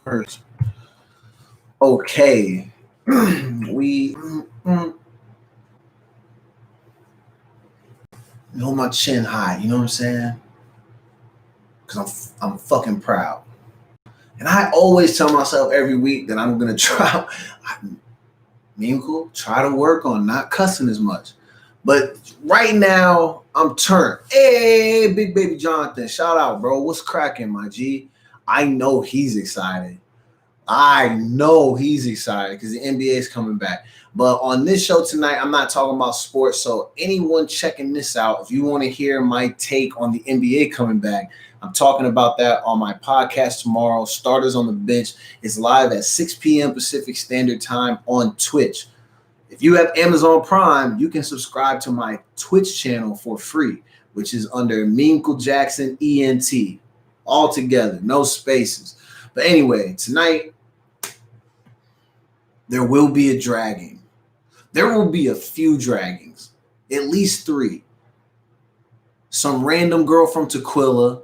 First. Okay. we hold my chin high, you know what I'm saying? Because I'm fucking proud. And I always tell myself every week that I'm gonna try try to work on not cussing as much. But right now, I'm turned. Hey, big baby Jonathan, shout out, bro. What's cracking, my G? I know he's excited. I know he's excited because the NBA is coming back. But on this show tonight, I'm not talking about sports. So anyone checking this out, if you want to hear my take on the NBA coming back, I'm talking about that on my podcast tomorrow. Starters on the Bench is live at 6 p.m. Pacific Standard Time on Twitch. If you have Amazon Prime, you can subscribe to my Twitch channel for free, which is under Meancle Jackson ENT. All together, no spaces. But anyway, tonight, there will be a dragging. There will be a few draggings, at least 3. Some random girl from Tequila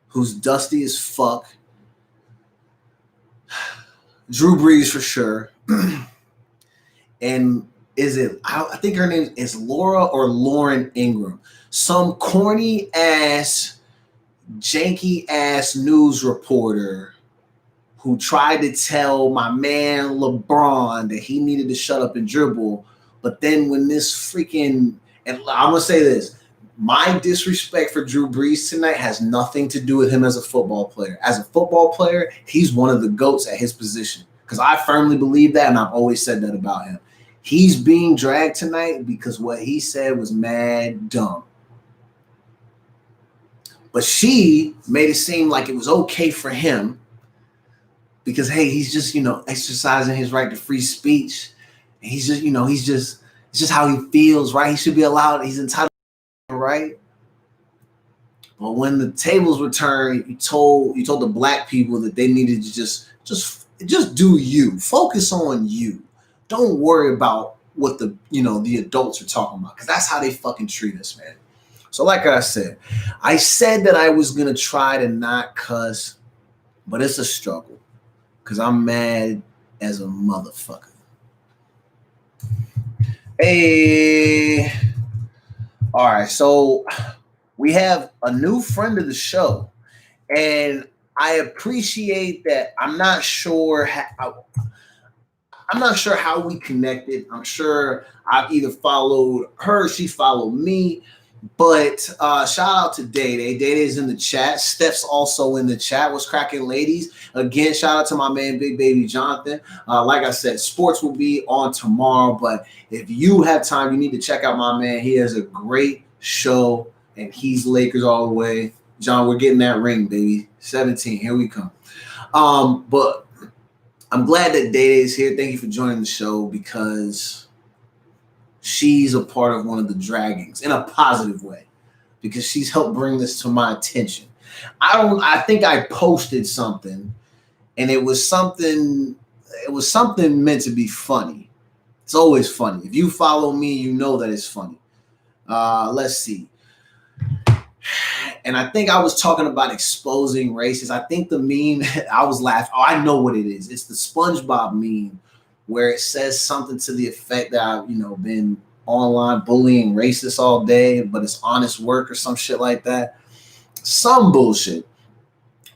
who's dusty as fuck. Drew Brees for sure. And I think her name is Laura or Lauren Ingram. Some corny ass, janky ass news reporter who tried to tell my man LeBron that he needed to shut up and dribble. But then when this freaking, and I'm going to say this, my disrespect for Drew Brees tonight has nothing to do with him as a football player. As a football player, he's one of the GOATs at his position. Because I firmly believe that, and I've always said that about him. He's being dragged tonight because what he said was mad dumb. But she made it seem like it was okay for him because, hey, he's just, exercising his right to free speech. And he's just, it's just how he feels, right? He should be allowed, he's entitled, right? But when the tables were turned, you told the black people that they needed to just do you. Focus on you. Don't worry about what the adults are talking about, because that's how they fucking treat us, man. So like I said that I was going to try to not cuss, but it's a struggle because I'm mad as a motherfucker. Hey. All right, so we have a new friend of the show, and I appreciate that. I'm not sure how we connected. I'm sure I either followed her, she followed me. But shout out to Day. Day is in the chat. Steph's also in the chat. What's cracking, ladies? Again, shout out to my man, Big Baby Jonathan. Like I said, sports will be on tomorrow. But if you have time, you need to check out my man. He has a great show, and he's Lakers all the way. John, we're getting that ring, baby. 17. Here we come. But I'm glad that Day is here. Thank you for joining the show because she's a part of one of the draggings in a positive way because she's helped bring this to my attention. I think I posted something and it was something meant to be funny. It's always funny. If you follow me, you know that it's funny. Let's see. And I think I was talking about exposing races. I think the meme, I was laughing. Oh, I know what it is. It's the SpongeBob meme where it says something to the effect that I've, been online bullying racists all day, but it's honest work or some shit like that. Some bullshit.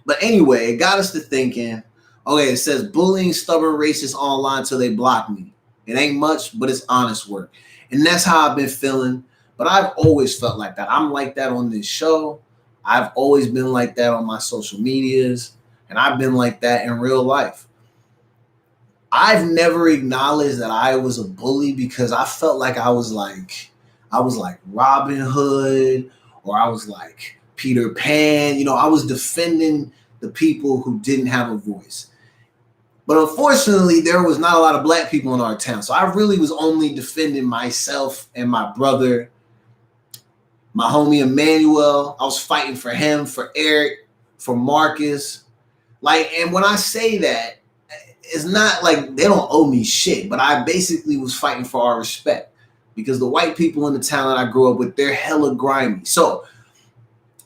But anyway, it got us to thinking, okay, it says bullying stubborn racists online till they block me. It ain't much, but it's honest work. And that's how I've been feeling. But I've always felt like that. I'm like that on this show. I've always been like that on my social medias. And I've been like that in real life. I've never acknowledged that I was a bully because I felt like I was like Robin Hood or I was like Peter Pan. I was defending the people who didn't have a voice. But unfortunately, there was not a lot of black people in our town. So I really was only defending myself and my brother, my homie Emmanuel. I was fighting for him, for Eric, for Marcus. And when I say that, it's not like they don't owe me shit, but I basically was fighting for our respect because the white people in the town that I grew up with, they're hella grimy. So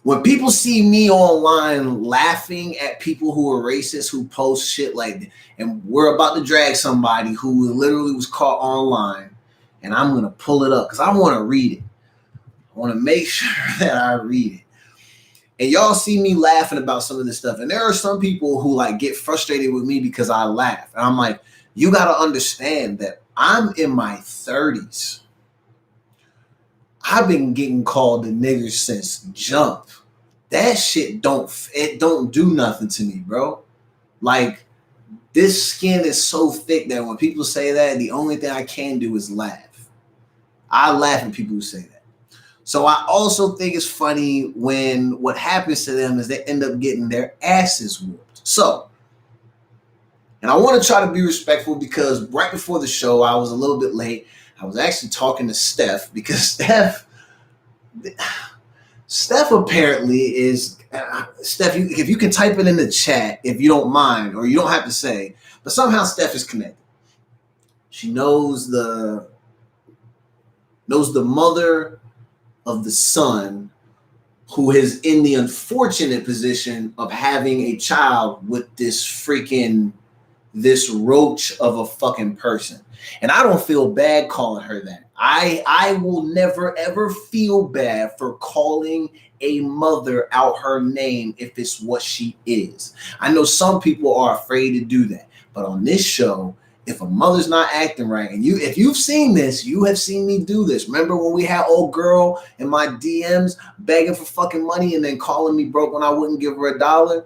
when people see me online laughing at people who are racist, who post shit like that, and we're about to drag somebody who literally was caught online, and I'm going to pull it up because I want to read it. I want to make sure that I read it. And y'all see me laughing about some of this stuff. And there are some people who like get frustrated with me because I laugh. And I'm like, you got to understand that I'm in my 30s. I've been getting called a nigger since jump. That shit don't do nothing to me, bro. Like, this skin is so thick that when people say that, the only thing I can do is laugh. I laugh at people who say that. So I also think it's funny when what happens to them is they end up getting their asses whooped. So, and I want to try to be respectful because right before the show, I was a little bit late. I was actually talking to Steph because Steph apparently is, Steph, if you can type it in the chat, if you don't mind, or you don't have to say, but somehow Steph is connected. She knows the mother of the son who is in the unfortunate position of having a child with this roach of a fucking person. And I don't feel bad calling her that. I will never ever feel bad for calling a mother out her name if it's what she is. I know some people are afraid to do that, but on this show, if a mother's not acting right, and if you've seen this, you have seen me do this. Remember when we had old girl in my DMs begging for fucking money and then calling me broke when I wouldn't give her $1?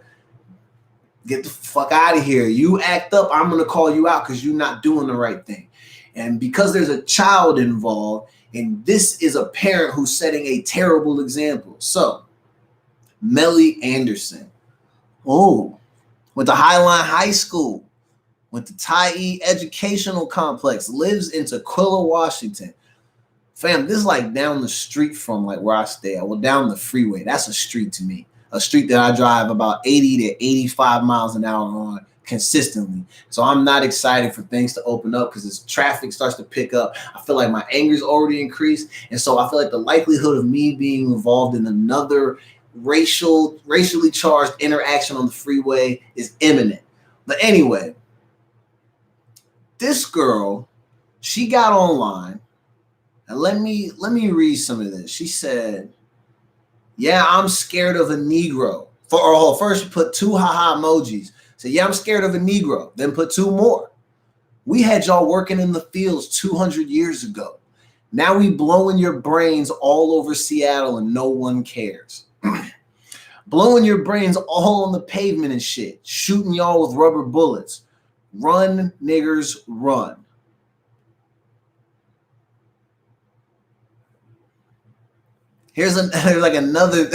Get the fuck out of here. You act up, I'm going to call you out because you're not doing the right thing. And because there's a child involved, and this is a parent who's setting a terrible example. So, Melly Anderson. Oh, went to Highline High School. Went to Tye Educational Complex, lives in Tequila, Washington. Fam, this is like down the street from like where I stay. Well, down the freeway. That's a street to me. A street that I drive about 80 to 85 miles an hour on consistently. So I'm not excited for things to open up because as traffic starts to pick up, I feel like my anger's already increased. And so I feel like the likelihood of me being involved in another racially charged interaction on the freeway is imminent. But anyway, this girl, she got online, and let me read some of this. She said, "Yeah, I'm scared of a Negro." First, she put 2 haha emojis. Said, "Yeah, I'm scared of a Negro." Then put 2 more. "We had y'all working in the fields 200 years ago. Now we blowing your brains all over Seattle and no one cares. Blowing your brains all on the pavement and shit. Shooting y'all with rubber bullets. Run, niggers, run." Here's like another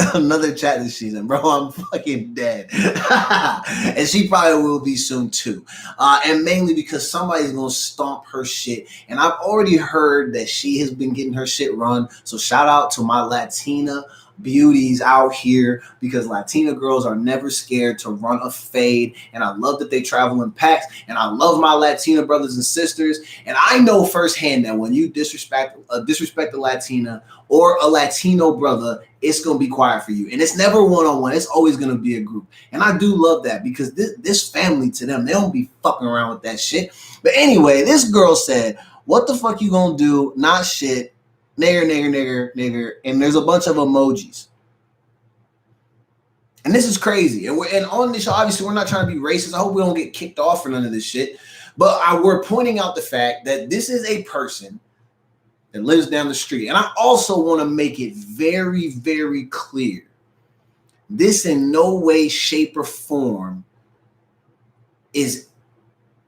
chat that she's in, bro. I'm fucking dead. And she probably will be soon too. And mainly because somebody's gonna stomp her shit. And I've already heard that she has been getting her shit run. So shout out to my Latina beauties out here, because Latina girls are never scared to run a fade, and I love that they travel in packs, and I love my Latina brothers and sisters, and I know firsthand that when you disrespect a Latina or a Latino brother, it's gonna be quiet for you, and it's never one-on-one. It's always gonna be a group, and I do love that because this family to them, they don't be fucking around with that shit. But anyway, this girl said, "What the fuck you gonna do? Not shit. Nigger, nigger, nigger, nigger," and there's a bunch of emojis. And this is crazy. And on this show, obviously, we're not trying to be racist. I hope we don't get kicked off for none of this shit. But we're pointing out the fact that this is a person that lives down the street. And I also want to make it very, very clear. This in no way, shape, or form is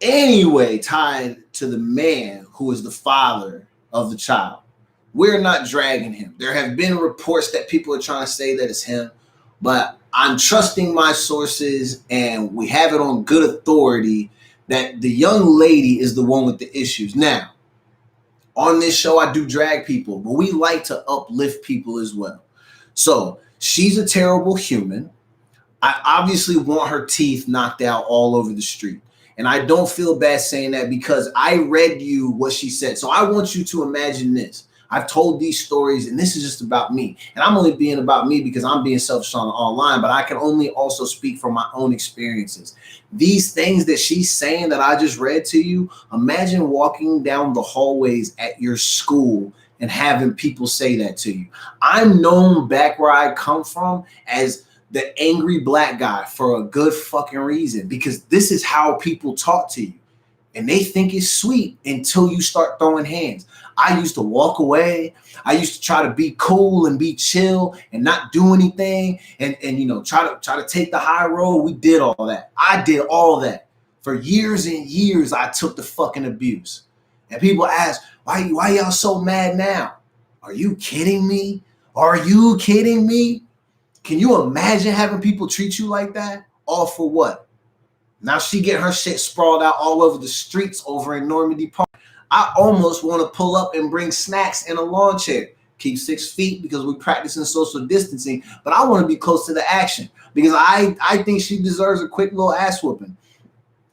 any way tied to the man who is the father of the child. We're not dragging him. There have been reports that people are trying to say that it's him, but I'm trusting my sources, and we have it on good authority that the young lady is the one with the issues. Now, on this show, I do drag people, but we like to uplift people as well. So she's a terrible human. I obviously want her teeth knocked out all over the street. And I don't feel bad saying that because I read you what she said. So I want you to imagine this. I've told these stories, and this is just about me. And I'm only being about me because I'm being selfish online, but I can only also speak from my own experiences. These things that she's saying that I just read to you, imagine walking down the hallways at your school and having people say that to you. I'm known back where I come from as the angry black guy for a good fucking reason, because this is how people talk to you. And they think it's sweet until you start throwing hands. I used to walk away. I used to try to be cool and be chill and not do anything and try to take the high road. We did all that. I did all that. For years and years, I took the fucking abuse. And people ask, why y'all so mad now? Are you kidding me? Are you kidding me? Can you imagine having people treat you like that? All for what? Now she get her shit sprawled out all over the streets over in Normandy Park. I almost want to pull up and bring snacks in a lawn chair. Keep 6 feet because we're practicing social distancing, but I want to be close to the action because I think she deserves a quick little ass whooping.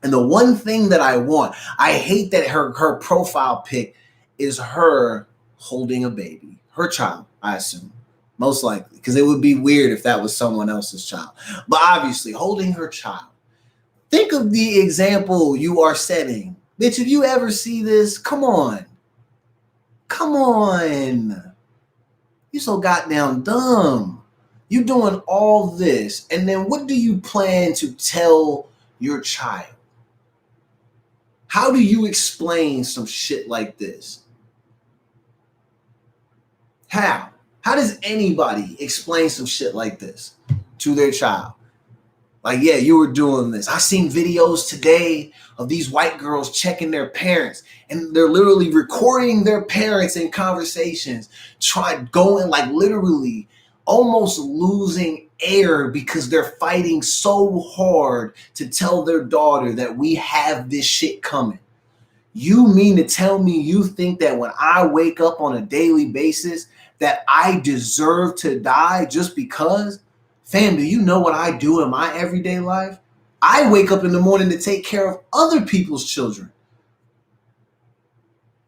And the one thing that I hate that her profile pic is her holding a baby, her child, I assume, most likely, because it would be weird if that was someone else's child. But obviously, holding her child. Think of the example you are setting. Bitch, if you ever see this, come on. Come on. You so goddamn dumb. You doing all this, and then what do you plan to tell your child? How do you explain some shit like this? How? How does anybody explain some shit like this to their child? Like, yeah, you were doing this. I seen videos today of these white girls checking their parents, and they're literally recording their parents in conversations, going like literally almost losing air because they're fighting so hard to tell their daughter that we have this shit coming. You mean to tell me you think that when I wake up on a daily basis that I deserve to die just because? Fam, do you know what I do in my everyday life? I wake up in the morning to take care of other people's children.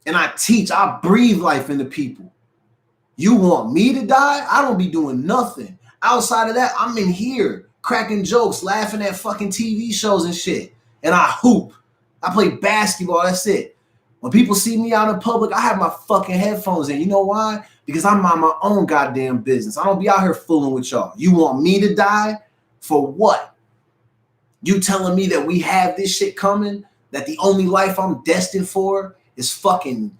And I teach, I breathe life into people. You want me to die? I don't be doing nothing. Outside of that, I'm in here cracking jokes, laughing at fucking TV shows and shit. And I hoop. I play basketball, that's it. When people see me out in public, I have my fucking headphones in. You know why? Because I'm on my own goddamn business. I don't be out here fooling with y'all. You want me to die? For what? You telling me that we have this shit coming? That the only life I'm destined for is fucking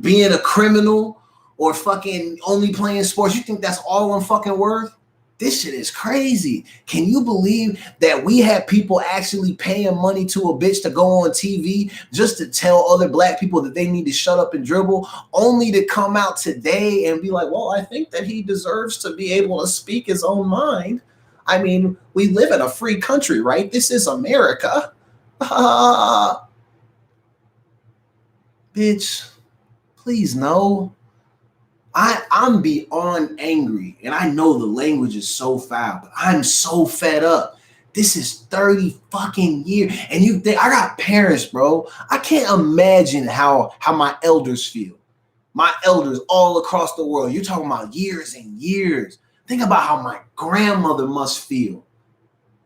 being a criminal or fucking only playing sports? You think that's all I'm fucking worth? This shit is crazy. Can you believe that we have people actually paying money to a bitch to go on TV just to tell other black people that they need to shut up and dribble, only to come out today and be like, well, I think that he deserves to be able to speak his own mind. I mean, we live in a free country, right? This is America. Bitch, please no. I'm beyond angry, and I know the language is so foul, but I'm so fed up. This is 30 fucking years, and you think I got parents, bro. I can't imagine how my elders feel. My elders all across the world. You're talking about years and years. Think about how my grandmother must feel.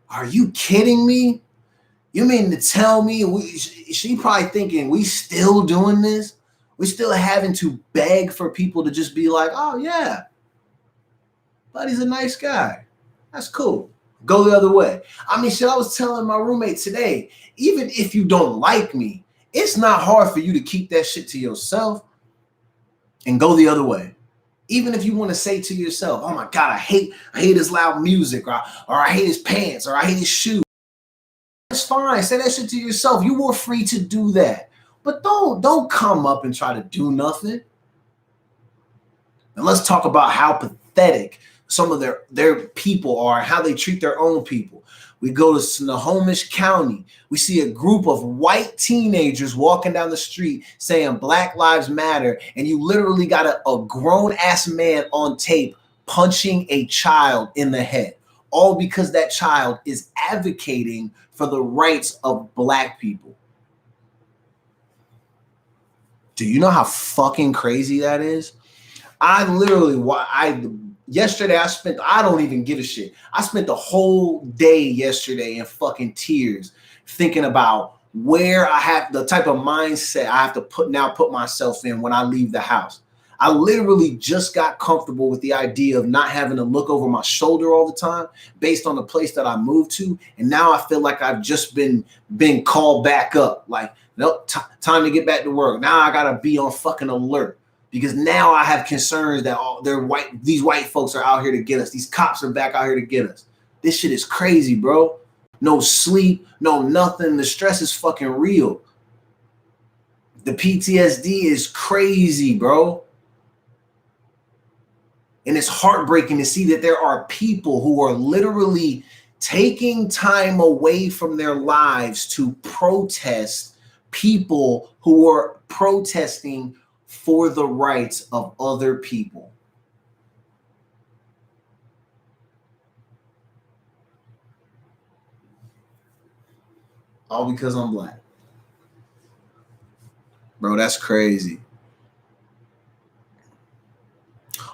Are you kidding me? You mean to tell me she probably thinking we still doing this? We're still having to beg for people to just be like, oh, yeah, buddy's a nice guy. That's cool. Go the other way. I mean, shit, I was telling my roommate today, even if you don't like me, it's not hard for you to keep that shit to yourself and go the other way. Even if you want to say to yourself, oh, my God, I hate his loud music, or I hate his pants, or I hate his shoes. That's fine. Say that shit to yourself. You were free to do that. But don't come up and try to do nothing. And let's talk about how pathetic some of their people are and how they treat their own people. We go to Snohomish County. We see a group of white teenagers walking down the street saying Black Lives Matter. And you literally got a grown-ass man on tape punching a child in the head. All because that child is advocating for the rights of Black people. Do you know how fucking crazy that is? I literally, yesterday I don't even give a shit. I spent the whole day yesterday in fucking tears thinking about where I have the type of mindset I have to put myself in when I leave the house. I literally just got comfortable with the idea of not having to look over my shoulder all the time based on the place that I moved to. And now I feel like I've just been called back up. Like, nope, time to get back to work. Now I gotta be on fucking alert because now I have concerns that these white folks are out here to get us. These cops are back out here to get us. This shit is crazy, bro. No sleep, no nothing. The stress is fucking real. The PTSD is crazy, bro. And it's heartbreaking to see that there are people who are literally taking time away from their lives to protest people who are protesting for the rights of other people. All because I'm black. Bro, that's crazy.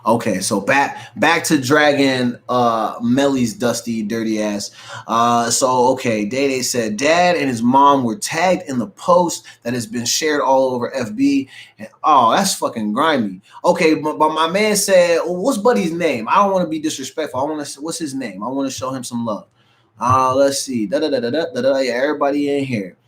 Okay, so back to dragging Melly's dusty, dirty ass. So okay, Day said dad and his mom were tagged in the post that has been shared all over FB. And oh, that's fucking grimy. Okay, but my man said, what's Buddy's name? I don't want to be disrespectful. I want to. What's his name? I want to show him some love. Let's see. Yeah, everybody in here.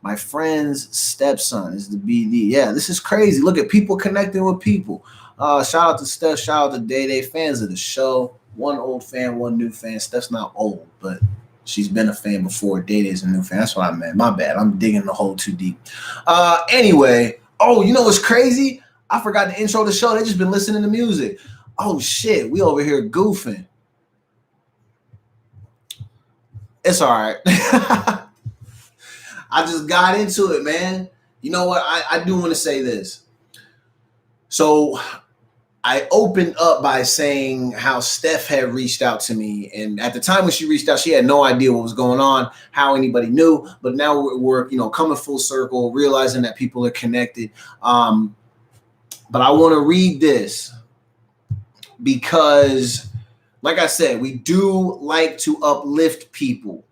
My friend's stepson is the BD. Yeah, this is crazy. Look at people connecting with people. Shout out to Steph. Shout out to Day. Fans of the show. One old fan, one new fan. Steph's not old, but she's been a fan before. Day's a new fan. That's what I meant. My bad. I'm digging the hole too deep. Anyway. Oh, you know what's crazy? I forgot to intro the show. They just been listening to music. Oh, shit. We over here goofing. It's all right. I just got into it, man. You know what? I do want to say this. So I opened up by saying how Steph had reached out to me. And at the time when she reached out, she had no idea what was going on, how anybody knew. But now we're coming full circle, realizing that people are connected. But I want to read this because, like I said, we do like to uplift people.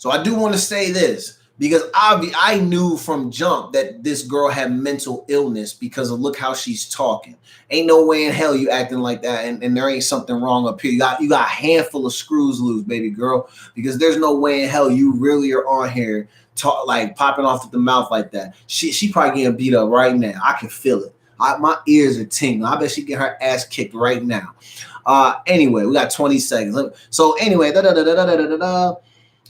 So I do want to say this because I knew from jump that this girl had mental illness because of look how she's talking. Ain't no way in hell you acting like that, and there ain't something wrong up here. You got a handful of screws loose, baby girl, because there's no way in hell you really are on here like popping off at the mouth like that. She probably getting beat up right now. I can feel it. My ears are tingling. I bet she get her ass kicked right now. Anyway, we got 20 seconds. So anyway,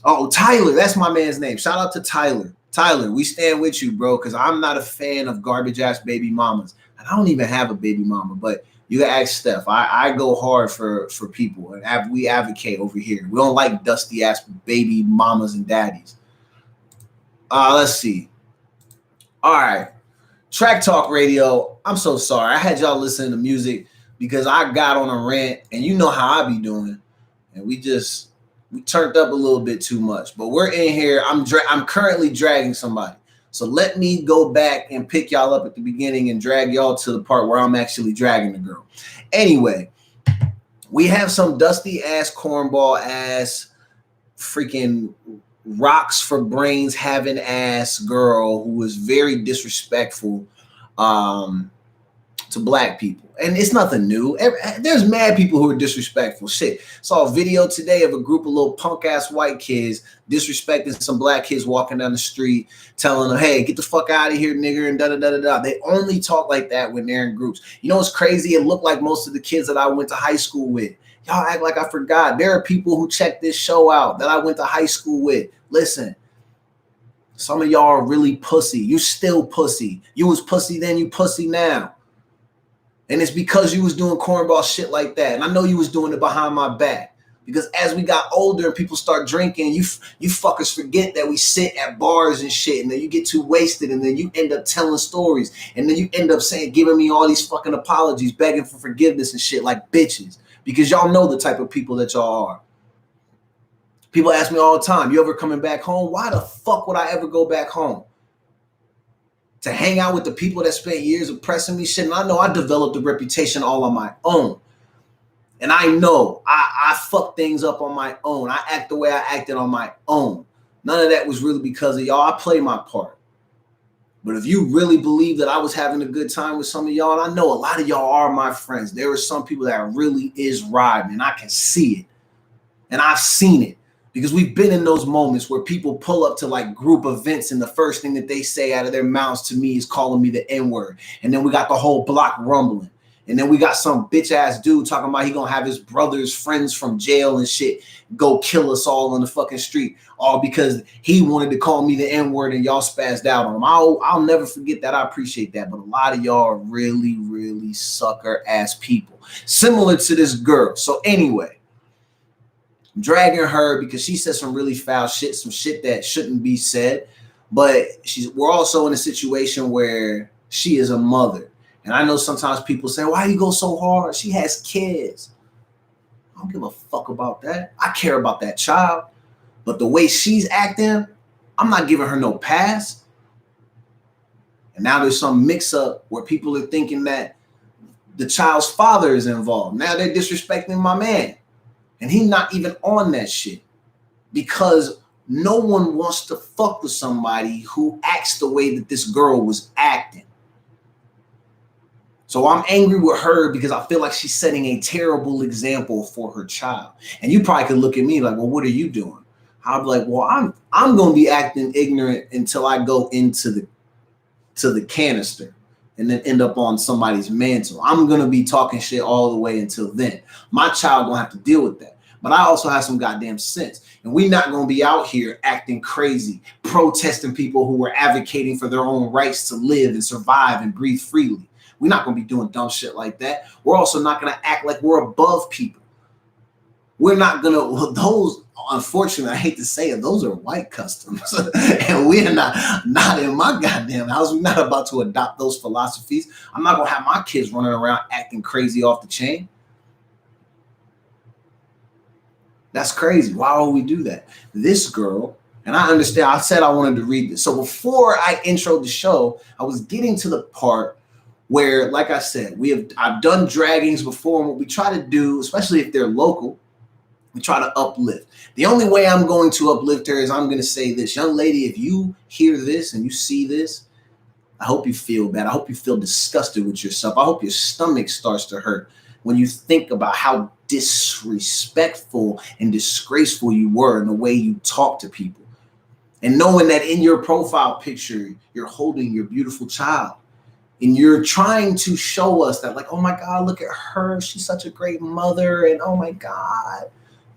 Oh, Tyler, that's my man's name. Shout out to Tyler. Tyler, we stand with you, bro, because I'm not a fan of garbage-ass baby mamas. And I don't even have a baby mama, but you can ask Steph. I go hard for people, and we advocate over here. We don't like dusty-ass baby mamas and daddies. Let's see. All right. Track Talk Radio. I'm so sorry. I had y'all listening to music because I got on a rant, and you know how I be doing. And we turned up a little bit too much, but we're in here. I'm currently dragging somebody. So let me go back and pick y'all up at the beginning and drag y'all to the part where I'm actually dragging the girl. Anyway, we have some dusty ass cornball ass freaking rocks for brains having ass girl who was very disrespectful to black people. And it's nothing new. There's mad people who are disrespectful. Shit. Saw a video today of a group of little punk ass white kids disrespecting some black kids walking down the street, telling them, hey, get the fuck out of here, nigger, and da-da-da-da-da. They only talk like that when they're in groups. You know what's crazy? It looked like most of the kids that I went to high school with. Y'all act like I forgot. There are people who check this show out that I went to high school with. Listen, some of y'all are really pussy. You still pussy. You was pussy then, you pussy now. And it's because you was doing cornball shit like that. And I know you was doing it behind my back. Because as we got older and people start drinking, you fuckers forget that we sit at bars and shit. And then you get too wasted. And then you end up telling stories. And then you end up giving me all these fucking apologies, begging for forgiveness and shit like bitches. Because y'all know the type of people that y'all are. People ask me all the time, you ever coming back home? Why the fuck would I ever go back home? to hang out with the people that spent years oppressing me. Shit, and I know I developed a reputation all on my own. And I know I fuck things up on my own. I act the way I acted on my own. None of that was really because of y'all. I play my part. But if you really believe that I was having a good time with some of y'all, and I know a lot of y'all are my friends, there are some people that really is riding, and I can see it. And I've seen it because we've been in those moments where people pull up to like group events and the first thing that they say out of their mouths to me is calling me the N-word. And then we got the whole block rumbling. And then we got some bitch ass dude talking about he gonna have his brother's friends from jail and shit go kill us all on the fucking street, all because he wanted to call me the N-word and y'all spazzed out on him. I'll never forget that. I appreciate that. But a lot of y'all are really, really sucker ass people, similar to this girl. So anyway, I'm dragging her because she said some really foul shit, some shit that shouldn't be said. But we're also in a situation where she is a mother. And I know sometimes people say, why do you go so hard? She has kids. I don't give a fuck about that. I care about that child. But the way she's acting, I'm not giving her no pass. And now there's some mix up where people are thinking that the child's father is involved. Now they're disrespecting my man. And he's not even on that shit. Because no one wants to fuck with somebody who acts the way that this girl was acting. So I'm angry with her because I feel like she's setting a terrible example for her child. And you probably could look at me like, well, what are you doing? I'll be like, well, I'm going to be acting ignorant until I go into the canister and then end up on somebody's mantle. I'm going to be talking shit all the way until then. My child going to have to deal with that. But I also have some goddamn sense. And we're not going to be out here acting crazy, protesting people who are advocating for their own rights to live and survive and breathe freely. We're not going to be doing dumb shit like that. We're also not going to act like we're above people. We're not going to, those, unfortunately, I hate to say it, those are white customs. And we're not in my goddamn house. We're not about to adopt those philosophies. I'm not going to have my kids running around acting crazy off the chain. That's crazy. Why would we do that? This girl, and I understand, I said I wanted to read this. So before I introed the show, I was getting to the part where, like I said, I've done draggings before, and what we try to do, especially if they're local, we try to uplift. The only way I'm going to uplift her is I'm going to say this. Young lady, if you hear this and you see this, I hope you feel bad. I hope you feel disgusted with yourself. I hope your stomach starts to hurt when you think about how disrespectful and disgraceful you were in the way you talk to people. And knowing that in your profile picture, you're holding your beautiful child. And you're trying to show us that, like, oh my God, look at her. She's such a great mother. And oh my God.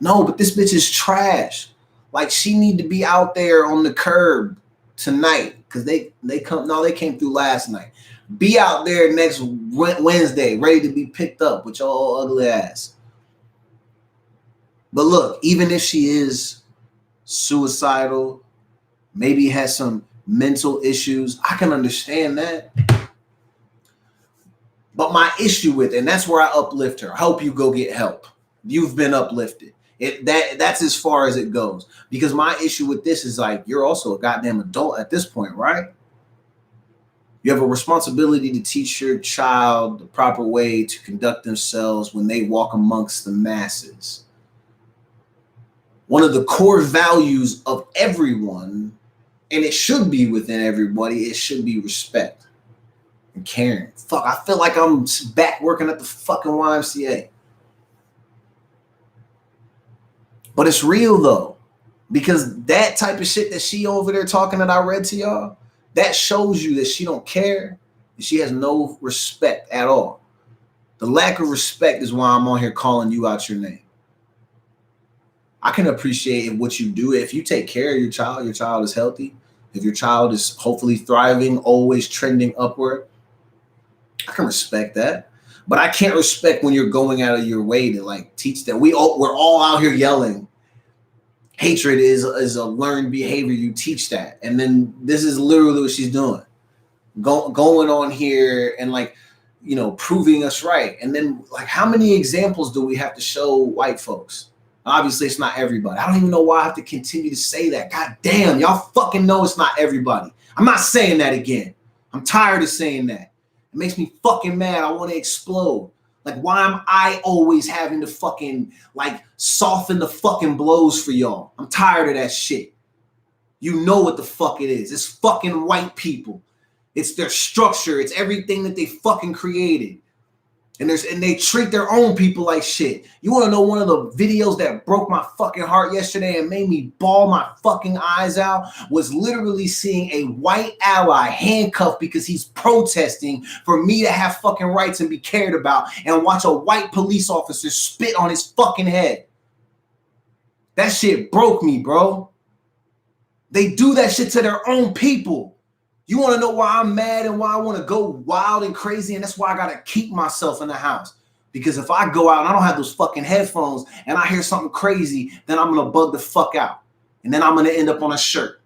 No, but this bitch is trash. Like, she need to be out there on the curb tonight. Because they came through last night. Be out there next Wednesday, ready to be picked up with your old ugly ass. But look, even if she is suicidal, maybe has some mental issues, I can understand that. But my issue with it, and that's where I uplift her. I hope you go get help. You've been uplifted. That's as far as it goes. Because my issue with this is like, you're also a goddamn adult at this point, right? You have a responsibility to teach your child the proper way to conduct themselves when they walk amongst the masses. One of the core values of everyone, and it should be within everybody, it should be respect. And caring. Fuck, I feel like I'm back working at the fucking YMCA. But it's real though. Because that type of shit that she over there talking that I read to y'all, that shows you that she don't care. And she has no respect at all. The lack of respect is why I'm on here calling you out your name. I can appreciate what you do. If you take care of your child is healthy. If your child is hopefully thriving, always trending upward, I can respect that. But I can't respect when you're going out of your way to like teach that. We're all out here yelling. Hatred is a learned behavior. You teach that. And then this is literally what she's doing. Going on here and like, you know, proving us right. And then like, how many examples do we have to show white folks? Obviously, it's not everybody. I don't even know why I have to continue to say that. God damn, y'all fucking know it's not everybody. I'm not saying that again. I'm tired of saying that. It makes me fucking mad. I want to explode. Like, why am I always having to fucking, like, soften the fucking blows for y'all? I'm tired of that shit. You know what the fuck it is. It's fucking white people. It's their structure. It's everything that they fucking created. And they treat their own people like shit. You want to know one of the videos that broke my fucking heart yesterday and made me bawl my fucking eyes out? Was literally seeing a white ally handcuffed because he's protesting for me to have fucking rights and be cared about, and watch a white police officer spit on his fucking head. That shit broke me, bro. They do that shit to their own people. You want to know why I'm mad and why I want to go wild and crazy? And that's why I got to keep myself in the house. Because if I go out and I don't have those fucking headphones and I hear something crazy, then I'm going to bug the fuck out. And then I'm going to end up on a shirt.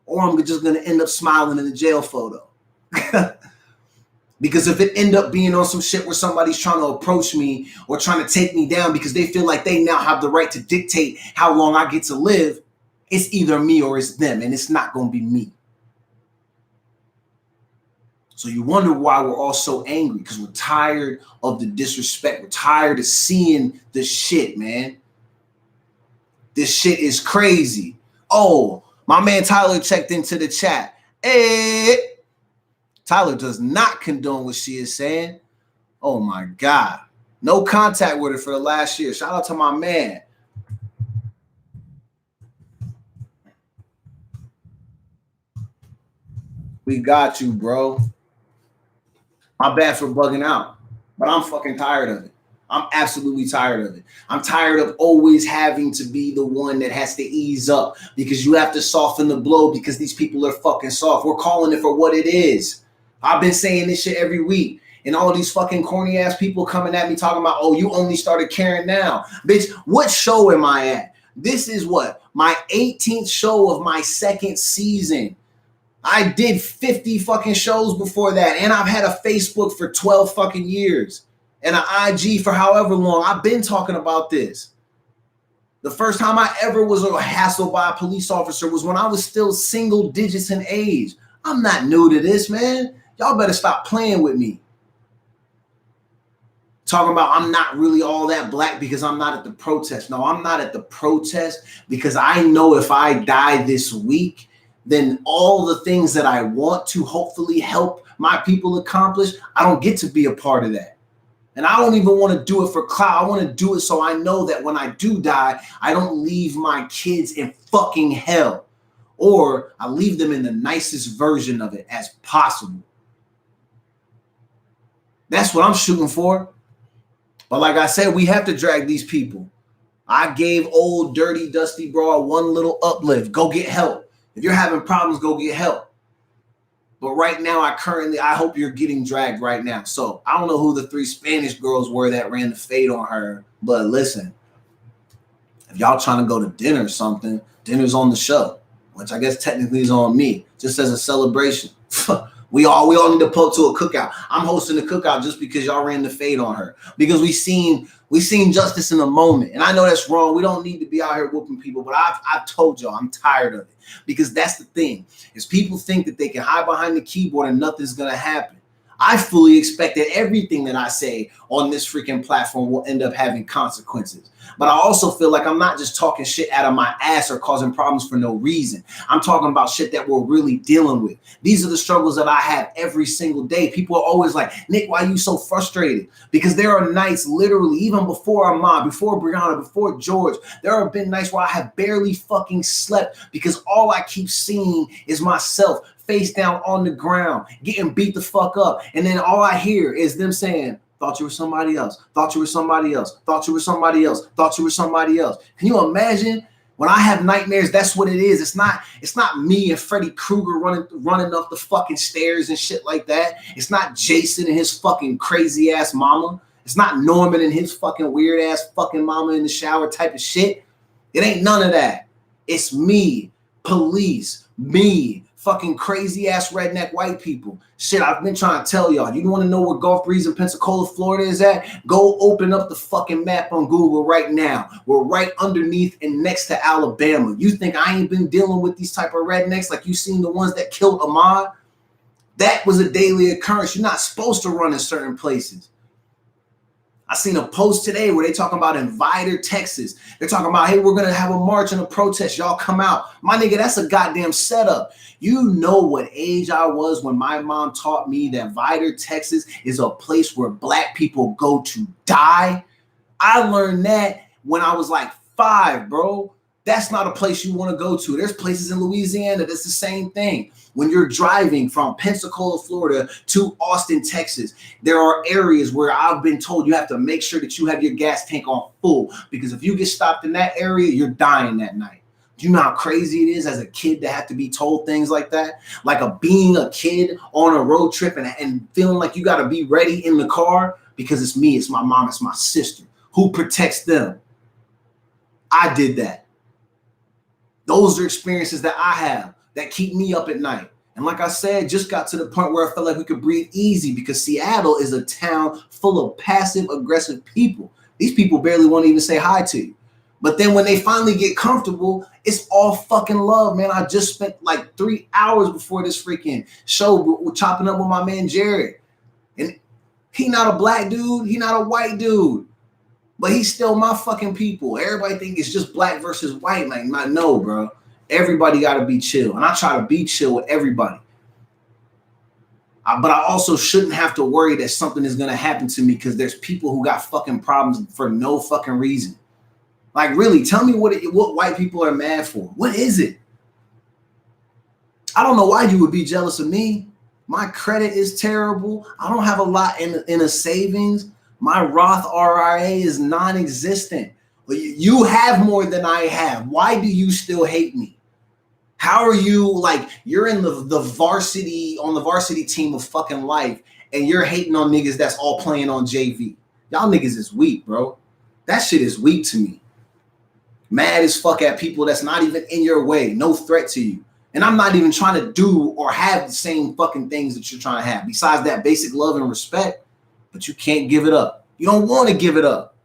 Or I'm just going to end up smiling in the jail photo. Because if it end up being on some shit where somebody's trying to approach me or trying to take me down because they feel like they now have the right to dictate how long I get to live, it's either me or it's them. And it's not going to be me. So you wonder why we're all so angry, because we're tired of the disrespect. We're tired of seeing the shit, man. This shit is crazy. Oh, my man Tyler checked into the chat. Hey, Tyler does not condone what she is saying. Oh my God. No contact with her for the last year. Shout out to my man. We got you, bro. My bad for bugging out, but I'm fucking tired of it. I'm absolutely tired of it. I'm tired of always having to be the one that has to ease up because you have to soften the blow because these people are fucking soft. We're calling it for what it is. I've been saying this shit every week. And all these fucking corny ass people coming at me talking about, oh, you only started caring now. Bitch, what show am I at? This is what? My 18th show of my second season. I did 50 fucking shows before that. And I've had a Facebook for 12 fucking years. And an IG for however long. I've been talking about this. The first time I ever was hassled by a police officer was when I was still single digits in age. I'm not new to this, man. Y'all better stop playing with me. Talking about I'm not really all that black because I'm not at the protest. No, I'm not at the protest because I know if I die this week, then all the things that I want to hopefully help my people accomplish, I don't get to be a part of that. And I don't even want to do it for clout. I want to do it so I know that when I do die, I don't leave my kids in fucking hell. Or I leave them in the nicest version of it as possible. That's what I'm shooting for. But like I said, we have to drag these people. I gave old, dirty, dusty bro one little uplift. Go get help. If you're having problems, go get help. But right now, I hope you're getting dragged right now. So I don't know who the 3 Spanish girls were that ran the fade on her. But listen, if y'all trying to go to dinner or something, dinner's on the show, which I guess technically is on me, just as a celebration. We all need to pull to a cookout. I'm hosting the cookout just because y'all ran the fade on her. Because we seen justice in the moment. And I know that's wrong. We don't need to be out here whooping people. But I've told y'all I'm tired of it. Because that's the thing. Is people think that they can hide behind the keyboard and nothing's going to happen. I fully expect that everything that I say on this freaking platform will end up having consequences. But I also feel like I'm not just talking shit out of my ass or causing problems for no reason. I'm talking about shit that we're really dealing with. These are the struggles that I have every single day. People are always like, Nick, why are you so frustrated? Because there are nights, literally, even before Ahmad, before Brianna, before George, there have been nights where I have barely fucking slept because all I keep seeing is myself face down on the ground, getting beat the fuck up. And then all I hear is them saying, thought you were somebody else, thought you were somebody else, thought you were somebody else, thought you were somebody else. Can you imagine? When I have nightmares, that's what it is. It's not me and Freddy Krueger running up the fucking stairs and shit like that. It's not Jason and his fucking crazy ass mama. It's not Norman and his fucking weird ass fucking mama in the shower type of shit. It ain't none of that. It's me, police, me, fucking crazy ass redneck white people. Shit, I've been trying to tell y'all. You want to know where Gulf Breeze in Pensacola, Florida is at? Go open up the fucking map on Google right now. We're right underneath and next to Alabama. You think I ain't been dealing with these type of rednecks like you seen the ones that killed Ahmad? That was a daily occurrence. You're not supposed to run in certain places. I seen a post today where they talking about in Vidor, Texas. They're talking about, hey, we're going to have a march and a protest. Y'all come out. My nigga, that's a goddamn setup. You know what age I was when my mom taught me that Vidor, Texas is a place where black people go to die? I learned that when I was like 5, bro. That's not a place you want to go to. There's places in Louisiana that's the same thing. When you're driving from Pensacola, Florida to Austin, Texas, there are areas where I've been told you have to make sure that you have your gas tank on full, because if you get stopped in that area, you're dying that night. Do you know how crazy it is as a kid to have to be told things like that? Like being a kid on a road trip and feeling like you got to be ready in the car because it's me, it's my mom, it's my sister. Who protects them? I did that. Those are experiences that I have that keep me up at night. And like I said, just got to the point where I felt like we could breathe easy because Seattle is a town full of passive aggressive people. These people barely want to even say hi to you. But then when they finally get comfortable, it's all fucking love, man. I just spent like 3 hours before this freaking show chopping up with my man Jared. And he not a black dude. He not a white dude. But he's still my fucking people. Everybody think it's just black versus white. Like, no, bro. Everybody got to be chill. And I try to be chill with everybody. But I also shouldn't have to worry that something is going to happen to me because there's people who got fucking problems for no fucking reason. Like, really, tell me what white people are mad for. What is it? I don't know why you would be jealous of me. My credit is terrible. I don't have a lot in a savings. My Roth IRA is non-existent. You have more than I have. Why do you still hate me? How are you like you're in the varsity on the varsity team of fucking life and you're hating on niggas that's all playing on JV? Y'all niggas is weak, bro. That shit is weak to me. Mad as fuck at people that's not even in your way, no threat to you. And I'm not even trying to do or have the same fucking things that you're trying to have. Besides that basic love and respect. But you can't give it up. You don't want to give it up.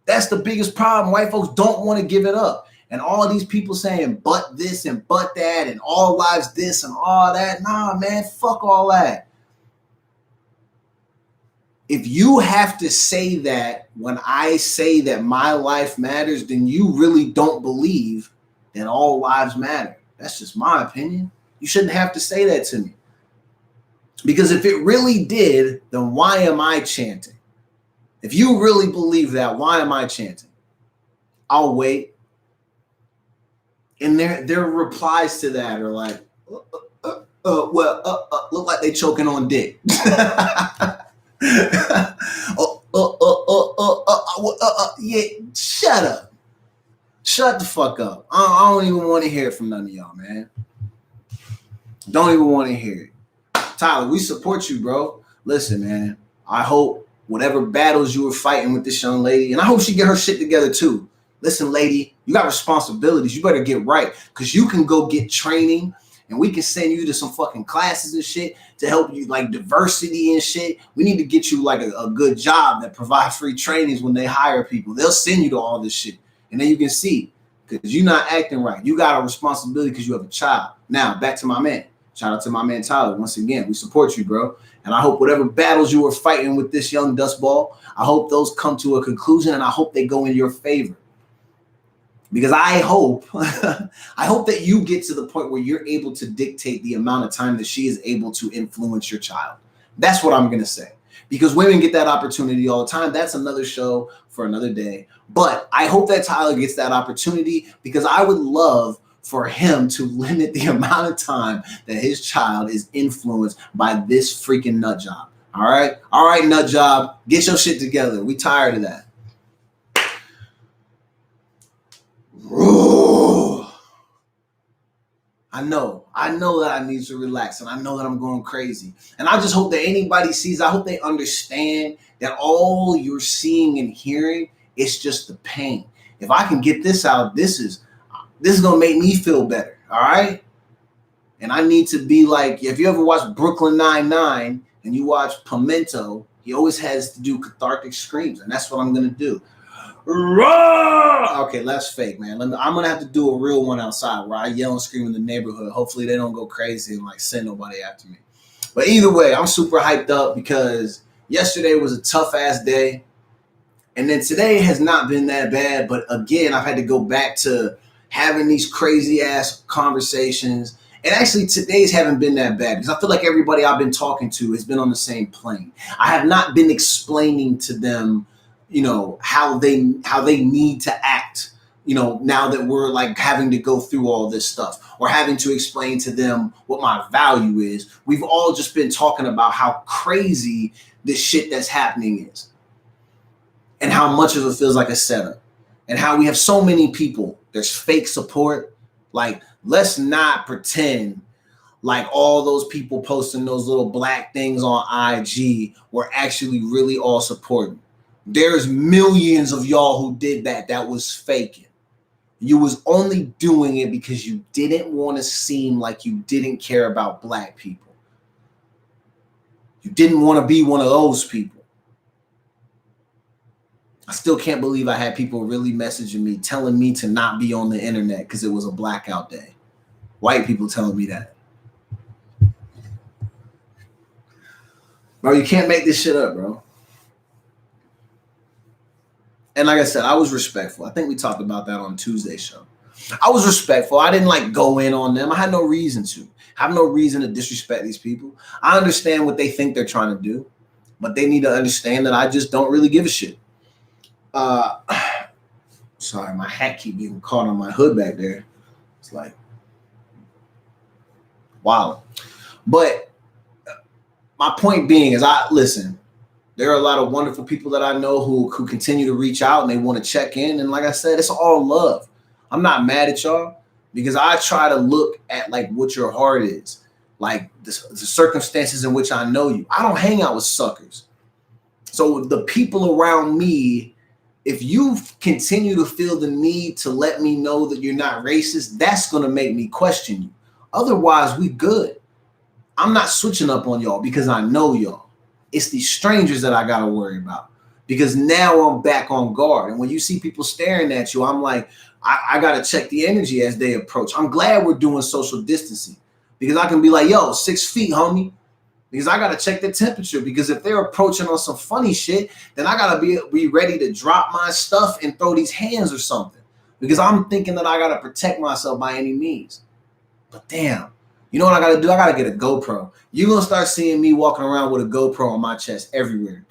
That's the biggest problem. White folks don't want to give it up. And all of these people saying, but this and but that and all lives this and all that. Nah, man, fuck all that. If you have to say that when I say that my life matters, then you really don't believe that all lives matter. That's just my opinion. You shouldn't have to say that to me. Because if it really did, then why am I chanting? If you really believe that, why am I chanting? I'll wait. And their replies to that are like, look like they choking on dick. Yeah, shut up. Shut the fuck up. I don't even want to hear it from none of y'all, man. Don't even want to hear it. Tyler, we support you, bro. Listen, man, I hope whatever battles you were fighting with this young lady, and I hope she get her shit together too. Listen, lady, you got responsibilities. You better get right because you can go get training and we can send you to some fucking classes and shit to help you like diversity and shit. We need to get you like a good job that provides free trainings when they hire people. They'll send you to all this shit. And then you can see because you're not acting right. You got a responsibility because you have a child. Now, back to my man. Shout out to my man Tyler. Once again, we support you, bro. And I hope whatever battles you were fighting with this young dustball, I hope those come to a conclusion and I hope they go in your favor. Because I hope that you get to the point where you're able to dictate the amount of time that she is able to influence your child. That's what I'm going to say. Because women get that opportunity all the time. That's another show for another day. But I hope that Tyler gets that opportunity because I would love for him to limit the amount of time that his child is influenced by this freaking nut job. All right, nut job, get your shit together. We tired of that. I know that I need to relax and I know that I'm going crazy. And I just hope that anybody sees, I hope they understand that all you're seeing and hearing is just the pain. If I can get this out, this is going to make me feel better, all right? And I need to be like, if you ever watch Brooklyn Nine-Nine and you watch Pimento, he always has to do cathartic screams, and that's what I'm going to do. Okay, that's fake, man. I'm going to have to do a real one outside where I yell and scream in the neighborhood. Hopefully they don't go crazy and like send nobody after me. But either way, I'm super hyped up because yesterday was a tough ass day. And then today has not been that bad. But again, I've had to go back to having these crazy ass conversations. And actually, today's haven't been that bad because I feel like everybody I've been talking to has been on the same plane. I have not been explaining to them, how they need to act, now that we're like having to go through all this stuff or having to explain to them what my value is. We've all just been talking about how crazy this shit that's happening is and how much of it feels like a setup and how we have so many people. There's fake support. Like, let's not pretend like all those people posting those little black things on IG were actually really all supporting. There's millions of y'all who did that was faking. You was only doing it because you didn't want to seem like you didn't care about black people. You didn't want to be one of those people. I still can't believe I had people really messaging me, telling me to not be on the internet because it was a blackout day. White people telling me that. Bro, you can't make this shit up, bro. And like I said, I was respectful. I think we talked about that on Tuesday's show. I was respectful. I didn't like go in on them. I had no reason to. I have no reason to disrespect these people. I understand what they think they're trying to do, but they need to understand that I just don't really give a shit. Sorry, my hat keep getting caught on my hood back there. It's like, wow. But my point being is, listen, there are a lot of wonderful people that I know who continue to reach out and they want to check in. And like I said, it's all love. I'm not mad at y'all because I try to look at like what your heart is, like the circumstances in which I know you. I don't hang out with suckers. So the people around me, if you continue to feel the need to let me know that you're not racist, that's going to make me question you. Otherwise, we good. I'm not switching up on y'all because I know y'all. It's these strangers that I got to worry about because now I'm back on guard. And when you see people staring at you, I'm like, I got to check the energy as they approach. I'm glad we're doing social distancing because I can be like, yo, 6 feet, homie. Because I got to check the temperature because if they're approaching on some funny shit, then I got to be ready to drop my stuff and throw these hands or something because I'm thinking that I got to protect myself by any means. But damn, you know what I got to do? I got to get a GoPro. You're going to start seeing me walking around with a GoPro on my chest everywhere.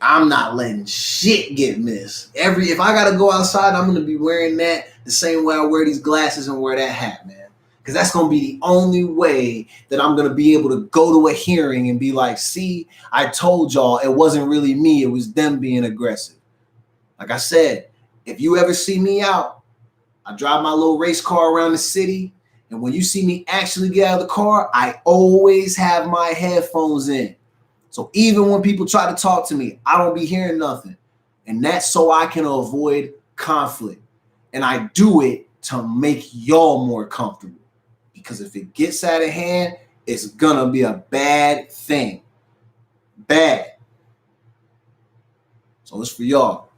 I'm not letting shit get missed. If I got to go outside, I'm going to be wearing that the same way I wear these glasses and wear that hat, man. Because that's going to be the only way that I'm going to be able to go to a hearing and be like, see, I told y'all it wasn't really me. It was them being aggressive. Like I said, if you ever see me out, I drive my little race car around the city. And when you see me actually get out of the car, I always have my headphones in. So even when people try to talk to me, I don't be hearing nothing. And that's so I can avoid conflict. And I do it to make y'all more comfortable. Because if it gets out of hand, it's going to be a bad thing. Bad. So it's for y'all.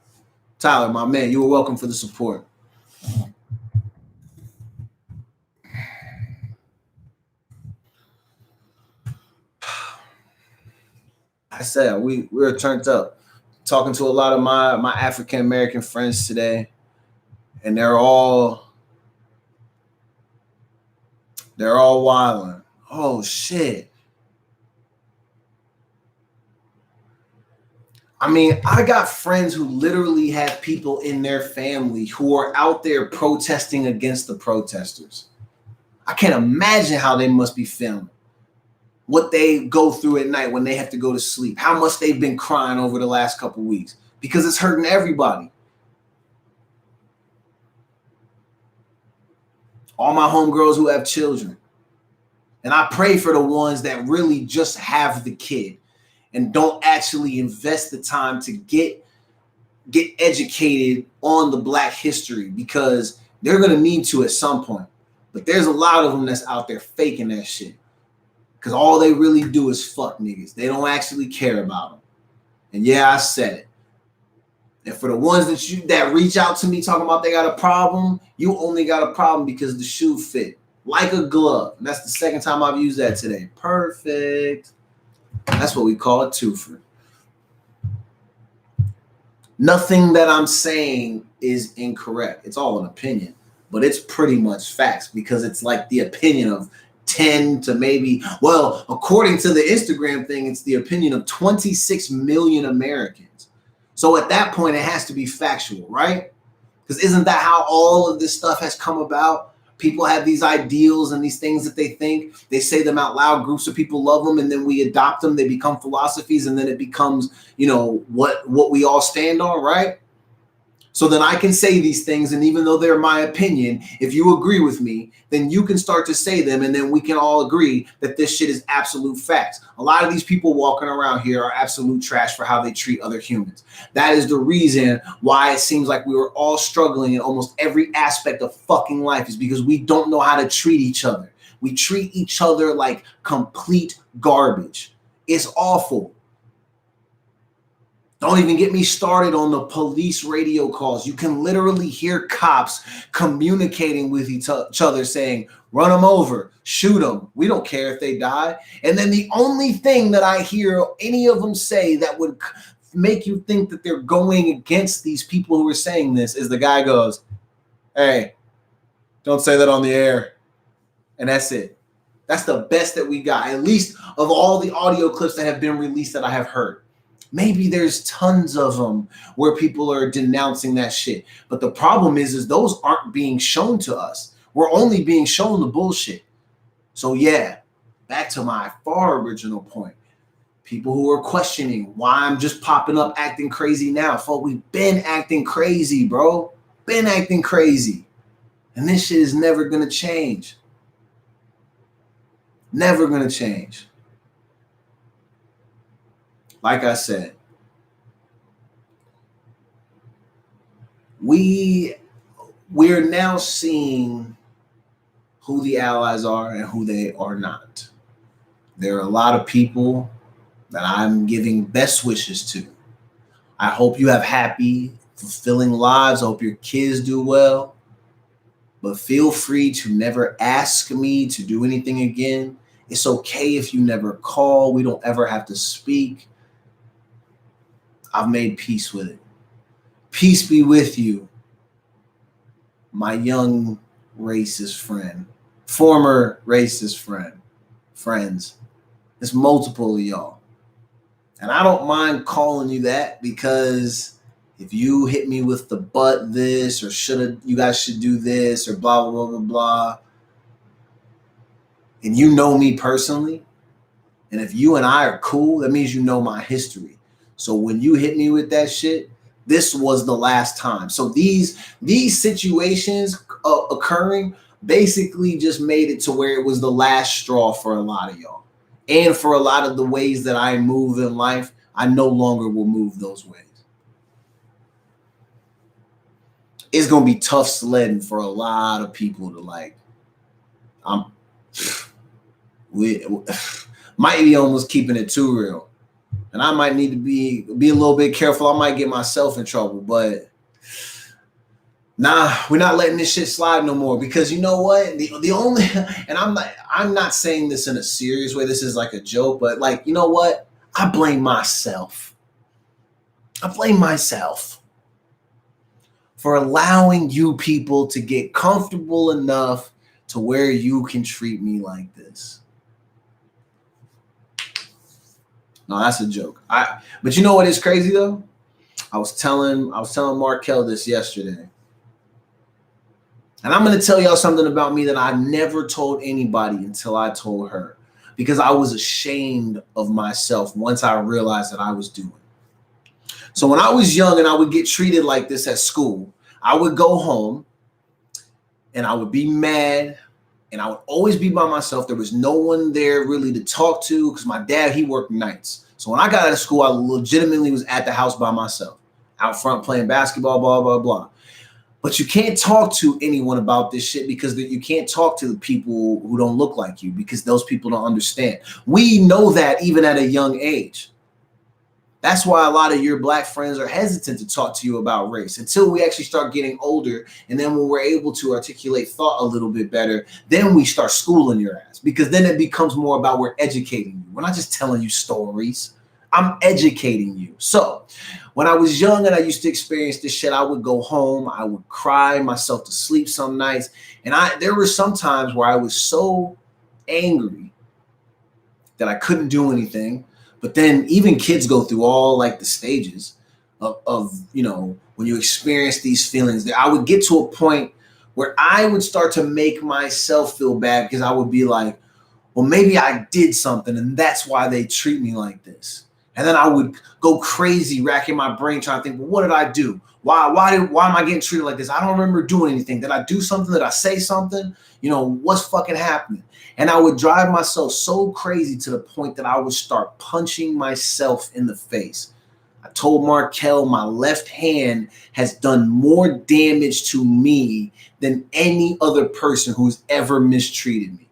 Tyler, my man, you were welcome for the support. I said we were turned up. Talking to a lot of my African American friends today, and they're all wilding. Oh shit. I mean, I got friends who literally have people in their family who are out there protesting against the protesters. I can't imagine how they must be feeling. What they go through at night when they have to go to sleep. How much they've been crying over the last couple weeks. Because it's hurting everybody. All my homegirls who have children. And I pray for the ones that really just have the kid and don't actually invest the time to get educated on the Black history because they're going to need to at some point. But there's a lot of them that's out there faking that shit because all they really do is fuck niggas. They don't actually care about them. And yeah, I said it. And for the ones that reach out to me talking about they got a problem, you only got a problem because the shoe fit. like a glove. And that's the second time I've used that today. Perfect. That's what we call it, twofer. Nothing that I'm saying is incorrect. It's all an opinion, but it's pretty much facts because it's like the opinion of 10 to maybe, well, according to the Instagram thing, it's the opinion of 26 million Americans. So at that point, it has to be factual, right? Because isn't that how all of this stuff has come about? People have these ideals and these things that they think. They say them out loud. Groups of people love them, and then we adopt them. They become philosophies, and then it becomes, what we all stand on, right? So then I can say these things, and even though they're my opinion, if you agree with me, then you can start to say them, and then we can all agree that this shit is absolute facts. A lot of these people walking around here are absolute trash for how they treat other humans. That is the reason why it seems like we were all struggling in almost every aspect of fucking life, is because we don't know how to treat each other. We treat each other like complete garbage. It's awful. Don't even get me started on the police radio calls. You can literally hear cops communicating with each other saying, run them over, shoot them. We don't care if they die. And then the only thing that I hear any of them say that would make you think that they're going against these people who are saying this is the guy goes, hey, don't say that on the air. And that's it. That's the best that we got, at least of all the audio clips that have been released that I have heard. Maybe there's tons of them where people are denouncing that shit. But the problem is those aren't being shown to us. We're only being shown the bullshit. So yeah, back to my far original point. People who are questioning why I'm just popping up acting crazy now. Folk, we've been acting crazy, bro. Been acting crazy. And this shit is never going to change. Never going to change. Like I said, we're now seeing who the allies are and who they are not. There are a lot of people that I'm giving best wishes to. I hope you have happy, fulfilling lives. I hope your kids do well. But feel free to never ask me to do anything again. It's okay if you never call. We don't ever have to speak. I've made peace with it. Peace be with you, my young racist friend, former racist friends. There's multiple of y'all. And I don't mind calling you that because if you hit me with the but this or you guys should do this or blah, blah, blah, blah, and you know me personally, and if you and I are cool, that means you know my history. So when you hit me with that shit, this was the last time. So these situations occurring basically just made it to where it was the last straw for a lot of y'all. And for a lot of the ways that I move in life, I no longer will move those ways. It's going to be tough sledding for a lot of people to we might be almost keeping it too real. And I might need to be a little bit careful. I might get myself in trouble, but nah, we're not letting this shit slide no more. Because you know what? The only, and I'm not saying this in a serious way. This is like a joke, but like, you know what? I blame myself. I blame myself for allowing you people to get comfortable enough to where you can treat me like this. No, that's a joke. But you know what is crazy though? I was telling Markel this yesterday. And I'm going to tell y'all something about me that I never told anybody until I told her. Because I was ashamed of myself once I realized that I was doing it. So when I was young and I would get treated like this at school, I would go home and I would be mad. And I would always be by myself. There was no one there really to talk to because my dad, he worked nights. So when I got out of school, I legitimately was at the house by myself, out front playing basketball, blah, blah, blah. But you can't talk to anyone about this shit because you can't talk to the people who don't look like you because those people don't understand. We know that even at a young age. That's why a lot of your black friends are hesitant to talk to you about race until we actually start getting older. And then when we're able to articulate thought a little bit better, then we start schooling your ass, because then it becomes more about we're educating you. We're not just telling you stories. I'm educating you. So when I was young and I used to experience this shit, I would go home, I would cry myself to sleep some nights. And there were some times where I was so angry that I couldn't do anything. But then even kids go through all like the stages of when you experience these feelings. I would get to a point where I would start to make myself feel bad, because I would be like, well, maybe I did something and that's why they treat me like this. And then I would go crazy, racking my brain, trying to think, well, what did I do? Why am I getting treated like this? I don't remember doing anything. Did I do something? Did I say something? What's fucking happening? And I would drive myself so crazy to the point that I would start punching myself in the face. I told Markel my left hand has done more damage to me than any other person who's ever mistreated me,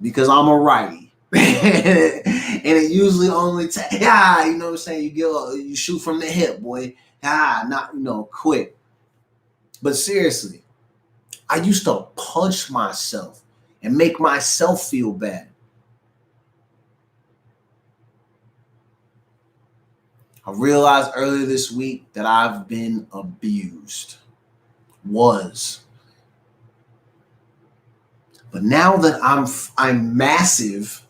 because I'm a righty. And it usually only you know what I'm saying? You shoot from the hip, boy. Not quick. But seriously, I used to punch myself and make myself feel bad. I realized earlier this week that I've been abused. But now that I'm massive,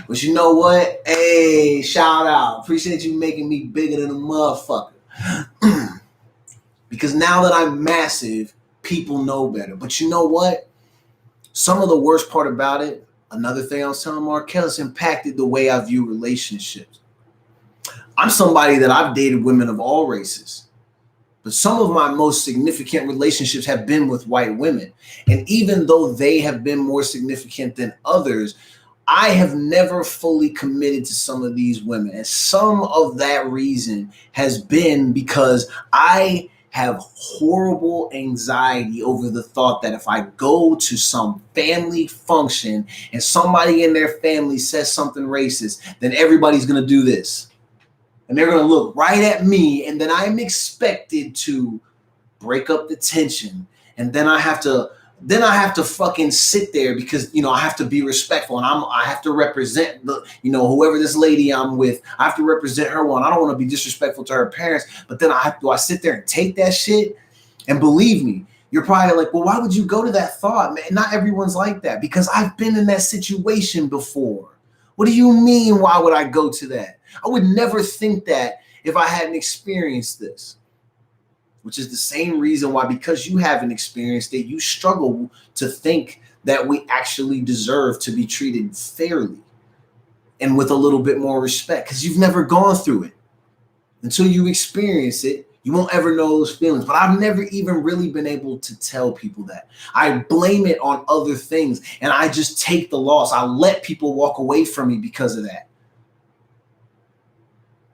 but you know what? Hey, shout out. Appreciate you making me bigger than a motherfucker. Because now that I'm massive, people know better. But you know what? Some of the worst part about it, another thing I was telling Markel, has impacted the way I view relationships. I'm somebody that I've dated women of all races, but some of my most significant relationships have been with white women. And even though they have been more significant than others, I have never fully committed to some of these women. And some of that reason has been because I have horrible anxiety over the thought that if I go to some family function and somebody in their family says something racist, then everybody's going to do this. And they're going to look right at me, and then I'm expected to break up the tension. And then I have to fucking sit there because, I have to be respectful, and I have to represent whoever this lady I'm with. I have to represent her well. I don't want to be disrespectful to her parents, but then do I sit there and take that shit? And believe me, you're probably like, well, why would you go to that thought, man? Not everyone's like that, because I've been in that situation before. What do you mean, why would I go to that? I would never think that if I hadn't experienced this. Which is the same reason why, because you haven't experienced it, you struggle to think that we actually deserve to be treated fairly and with a little bit more respect, because you've never gone through it. Until you experience it, you won't ever know those feelings. But I've never even really been able to tell people that. I blame it on other things, and I just take the loss. I let people walk away from me because of that.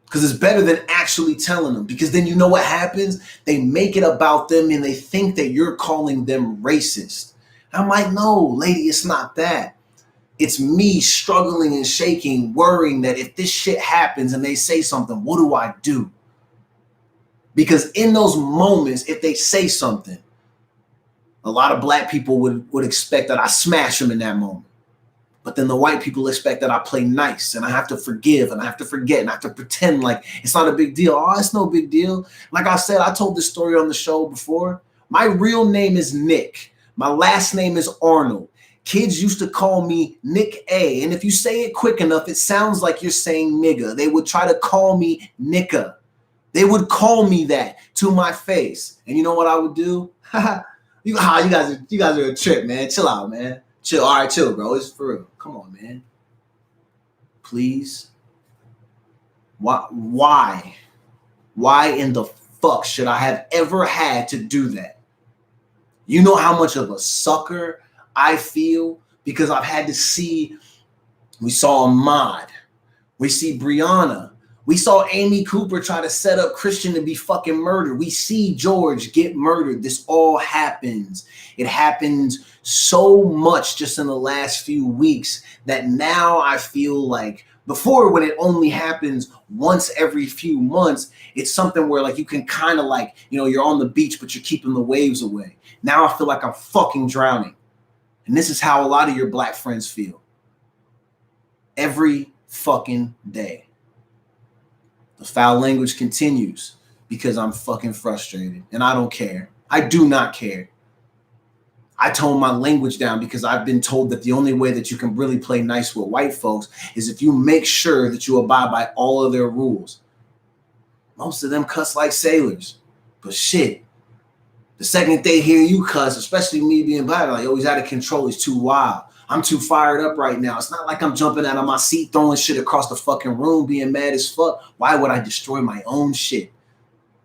Because it's better than actually telling them. Because then you know what happens? They make it about them and they think that you're calling them racist. And I'm like, no, lady, it's not that. It's me struggling and shaking, worrying that if this shit happens and they say something, what do I do? Because in those moments, if they say something, a lot of black people would expect that I smash them in that moment. But then the white people expect that I play nice and I have to forgive and I have to forget and I have to pretend like it's not a big deal. Oh, it's no big deal. Like I said, I told this story on the show before. My real name is Nick. My last name is Arnold. Kids used to call me Nick A. And if you say it quick enough, it sounds like you're saying nigga. They would try to call me Nicka. They would call me that to my face. And you know what I would do? You guys are a trip, man. Chill out, man. Chill. All right, chill, bro. It's for real. Come on, man. Please. Why? Why in the fuck should I have ever had to do that? You know how much of a sucker I feel because I've had to see. We saw Ahmad. We see Brianna. We saw Amy Cooper try to set up Christian to be fucking murdered. We see George get murdered. This all happens. It happens so much just in the last few weeks that now I feel like Before, when it only happens once every few months, it's something where like you can kind of like, you're on the beach, but you're keeping the waves away. Now I feel like I'm fucking drowning. And this is how a lot of your black friends feel. Every fucking day. The foul language continues because I'm fucking frustrated and I don't care. I do not care. I tone my language down because I've been told that the only way that you can really play nice with white folks is if you make sure that you abide by all of their rules. Most of them cuss like sailors. But shit, the second they hear you cuss, especially me being black, like, oh, he's out of control, he's too wild. I'm too fired up right now. It's not like I'm jumping out of my seat, throwing shit across the fucking room, being mad as fuck. Why would I destroy my own shit?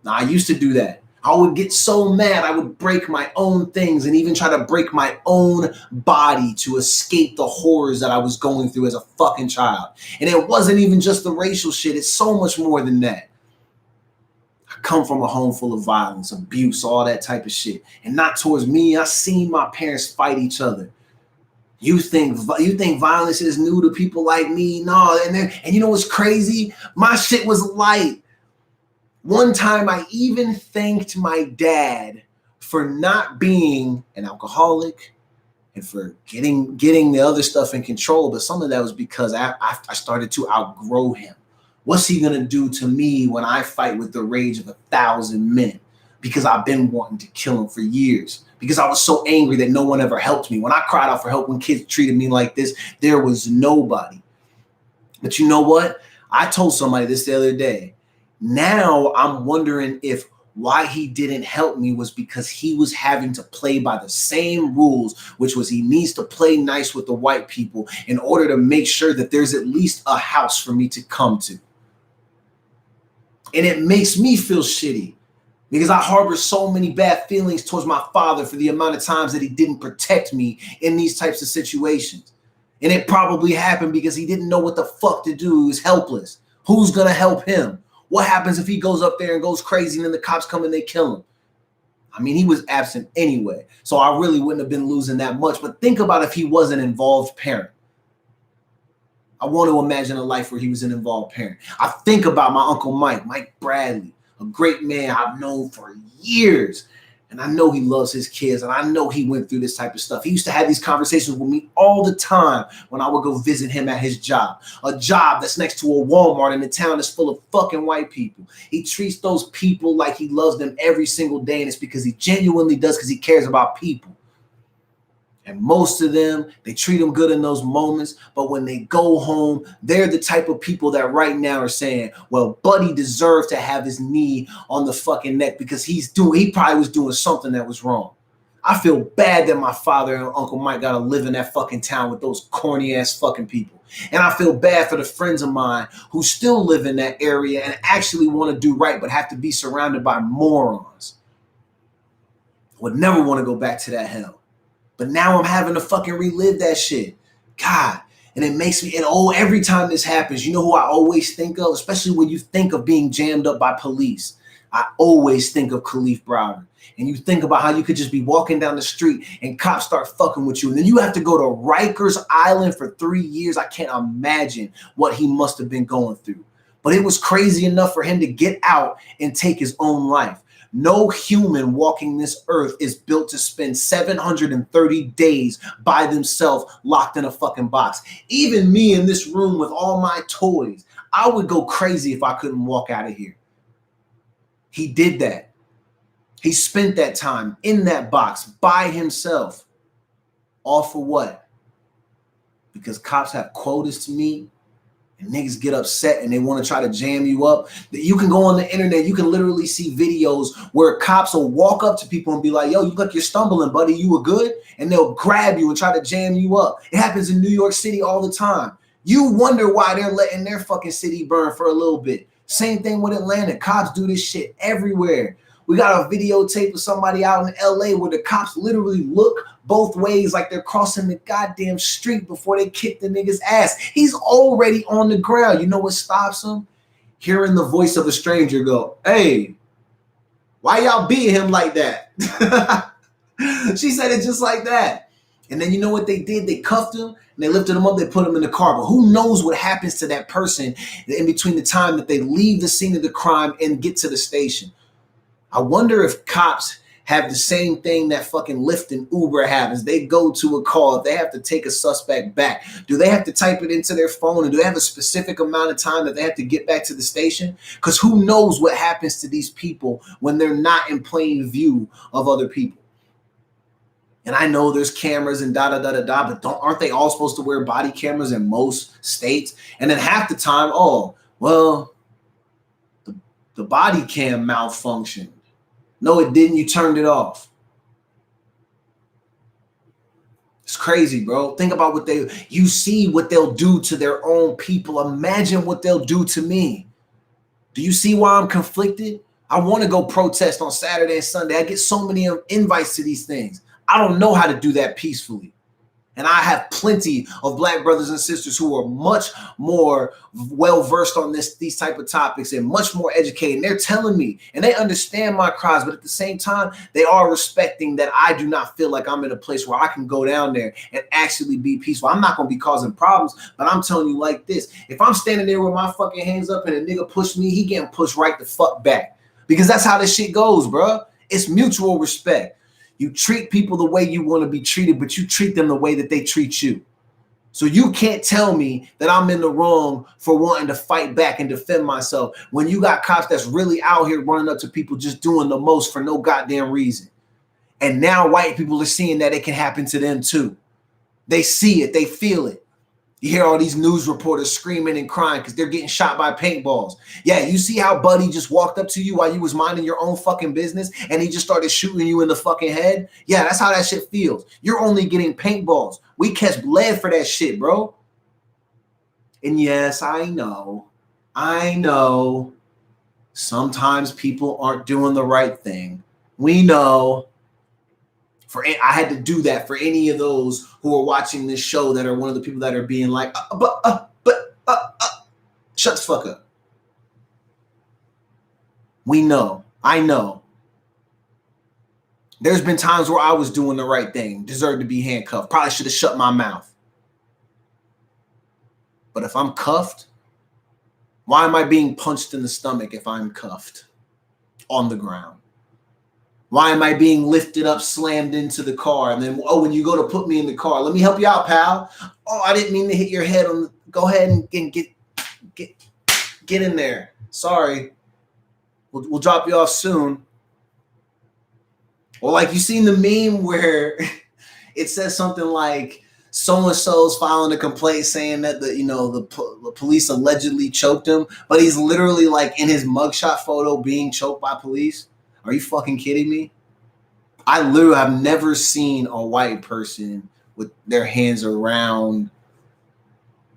Now, I used to do that. I would get so mad, I would break my own things and even try to break my own body to escape the horrors that I was going through as a fucking child. And it wasn't even just the racial shit. It's so much more than that. I come from a home full of violence, abuse, all that type of shit. And not towards me. I seen my parents fight each other. You think violence is new to people like me? No. And you know what's crazy? My shit was light. One time I even thanked my dad for not being an alcoholic and for getting the other stuff in control. But some of that was because I started to outgrow him. What's he going to do to me when I fight with the rage of 1,000 men? Because I've been wanting to kill him for years. Because I was so angry that no one ever helped me. When I cried out for help, when kids treated me like this, there was nobody. But you know what? I told somebody this the other day. Now I'm wondering if why he didn't help me was because he was having to play by the same rules, which was he needs to play nice with the white people in order to make sure that there's at least a house for me to come to. And it makes me feel shitty because I harbor so many bad feelings towards my father for the amount of times that he didn't protect me in these types of situations. And it probably happened because he didn't know what the fuck to do. He was helpless. Who's going to help him? What happens if he goes up there and goes crazy and then the cops come and they kill him? I mean, he was absent anyway, so I really wouldn't have been losing that much. But think about if he was an involved parent. I want to imagine a life where he was an involved parent. I think about my Uncle Mike Bradley, a great man I've known for years. And I know he loves his kids, and I know he went through this type of stuff. He used to have these conversations with me all the time when I would go visit him at his job, a job that's next to a Walmart in a town that's full of fucking white people. He treats those people like he loves them every single day, and it's because he genuinely does, because he cares about people. And most of them, they treat them good in those moments. But when they go home, they're the type of people that right now are saying, well, Buddy deserved to have his knee on the fucking neck because he probably was doing something that was wrong. I feel bad that my father and Uncle Mike got to live in that fucking town with those corny ass fucking people. And I feel bad for the friends of mine who still live in that area and actually want to do right, but have to be surrounded by morons. Would never want to go back to that hell. But now I'm having to fucking relive that shit. God. And it makes me, every time this happens, you know who I always think of? Especially when you think of being jammed up by police. I always think of Khalif Browder. And you think about how you could just be walking down the street and cops start fucking with you. And then you have to go to Rikers Island for 3 years. I can't imagine what he must have been going through. But it was crazy enough for him to get out and take his own life. No human walking this earth is built to spend 730 days by themselves locked in a fucking box. Even me in this room with all my toys, I would go crazy if I couldn't walk out of here. He did that. He spent that time in that box by himself. All for what? Because cops have quotas to meet. And niggas get upset and they want to try to jam you up. You can go on the internet. You can literally see videos where cops will walk up to people and be like, yo, you look like you're stumbling, buddy. You were good? And they'll grab you and try to jam you up. It happens in New York City all the time. You wonder why they're letting their fucking city burn for a little bit. Same thing with Atlanta. Cops do this shit everywhere. We got a videotape of somebody out in LA where the cops literally look both ways like they're crossing the goddamn street before they kick the nigga's ass. He's already on the ground. You know what stops him? Hearing the voice of a stranger go, hey, why y'all beating him like that? She said it just like that. And then you know what they did? They cuffed him and they lifted him up. They put him in the car. But who knows what happens to that person in between the time that they leave the scene of the crime and get to the station? I wonder if cops have the same thing that fucking Lyft and Uber have. As they go to a call, if they have to take a suspect back, do they have to type it into their phone, and do they have a specific amount of time that they have to get back to the station? Because who knows what happens to these people when they're not in plain view of other people. And I know there's cameras and but aren't they all supposed to wear body cameras in most states? And then half the time, oh, well, the body cam malfunctioned. No, it didn't. You turned it off. It's crazy, bro. Think about you see what they'll do to their own people. Imagine what they'll do to me. Do you see why I'm conflicted? I want to go protest on Saturday and Sunday. I get so many invites to these things. I don't know how to do that peacefully. And I have plenty of black brothers and sisters who are much more well-versed on these type of topics and much more educated. And they're telling me, and they understand my cries, but at the same time, they are respecting that I do not feel like I'm in a place where I can go down there and actually be peaceful. I'm not going to be causing problems, but I'm telling you like this. If I'm standing there with my fucking hands up and a nigga push me, he getting pushed right the fuck back. Because that's how this shit goes, bro. It's mutual respect. You treat people the way you want to be treated, but you treat them the way that they treat you. So you can't tell me that I'm in the wrong for wanting to fight back and defend myself when you got cops that's really out here running up to people just doing the most for no goddamn reason. And now white people are seeing that it can happen to them too. They see it. They feel it. You hear all these news reporters screaming and crying because they're getting shot by paintballs. Yeah, you see how Buddy just walked up to you while you was minding your own fucking business and he just started shooting you in the fucking head? Yeah, that's how that shit feels. You're only getting paintballs. We catch lead for that shit, bro. And yes, I know. Sometimes people aren't doing the right thing. We know. I had to do that for any of those who are watching this show that are one of the people that are being like, shut the fuck up. We know. I know. There's been times where I was doing the right thing, deserved to be handcuffed. Probably should have shut my mouth. But if I'm cuffed, why am I being punched in the stomach if I'm cuffed on the ground? Why am I being lifted up, slammed into the car? And then, when you go to put me in the car, let me help you out, pal. Oh, I didn't mean to hit your head. Go ahead and get in there. Sorry. We'll drop you off soon. Or like you seen the meme where it says something like so-and-so's filing a complaint saying that the police allegedly choked him, but he's literally like in his mugshot photo being choked by police. Are you fucking kidding me? I literally have never seen a white person with their hands around,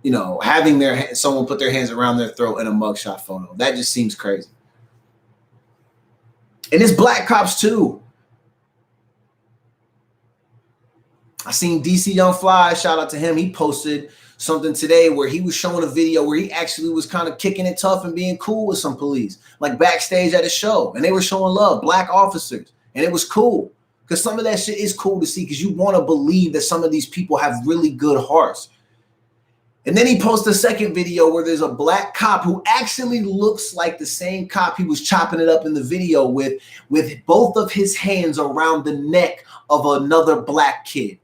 having someone put their hands around their throat in a mugshot photo. That just seems crazy. And it's black cops too. I seen DC Young Fly, shout out to him. He posted something today where he was showing a video where he actually was kind of kicking it tough and being cool with some police, like backstage at a show. And they were showing love, black officers. And it was cool because some of that shit is cool to see because you want to believe that some of these people have really good hearts. And then he posted a second video where there's a black cop who actually looks like the same cop he was chopping it up in the video with both of his hands around the neck of another black kid.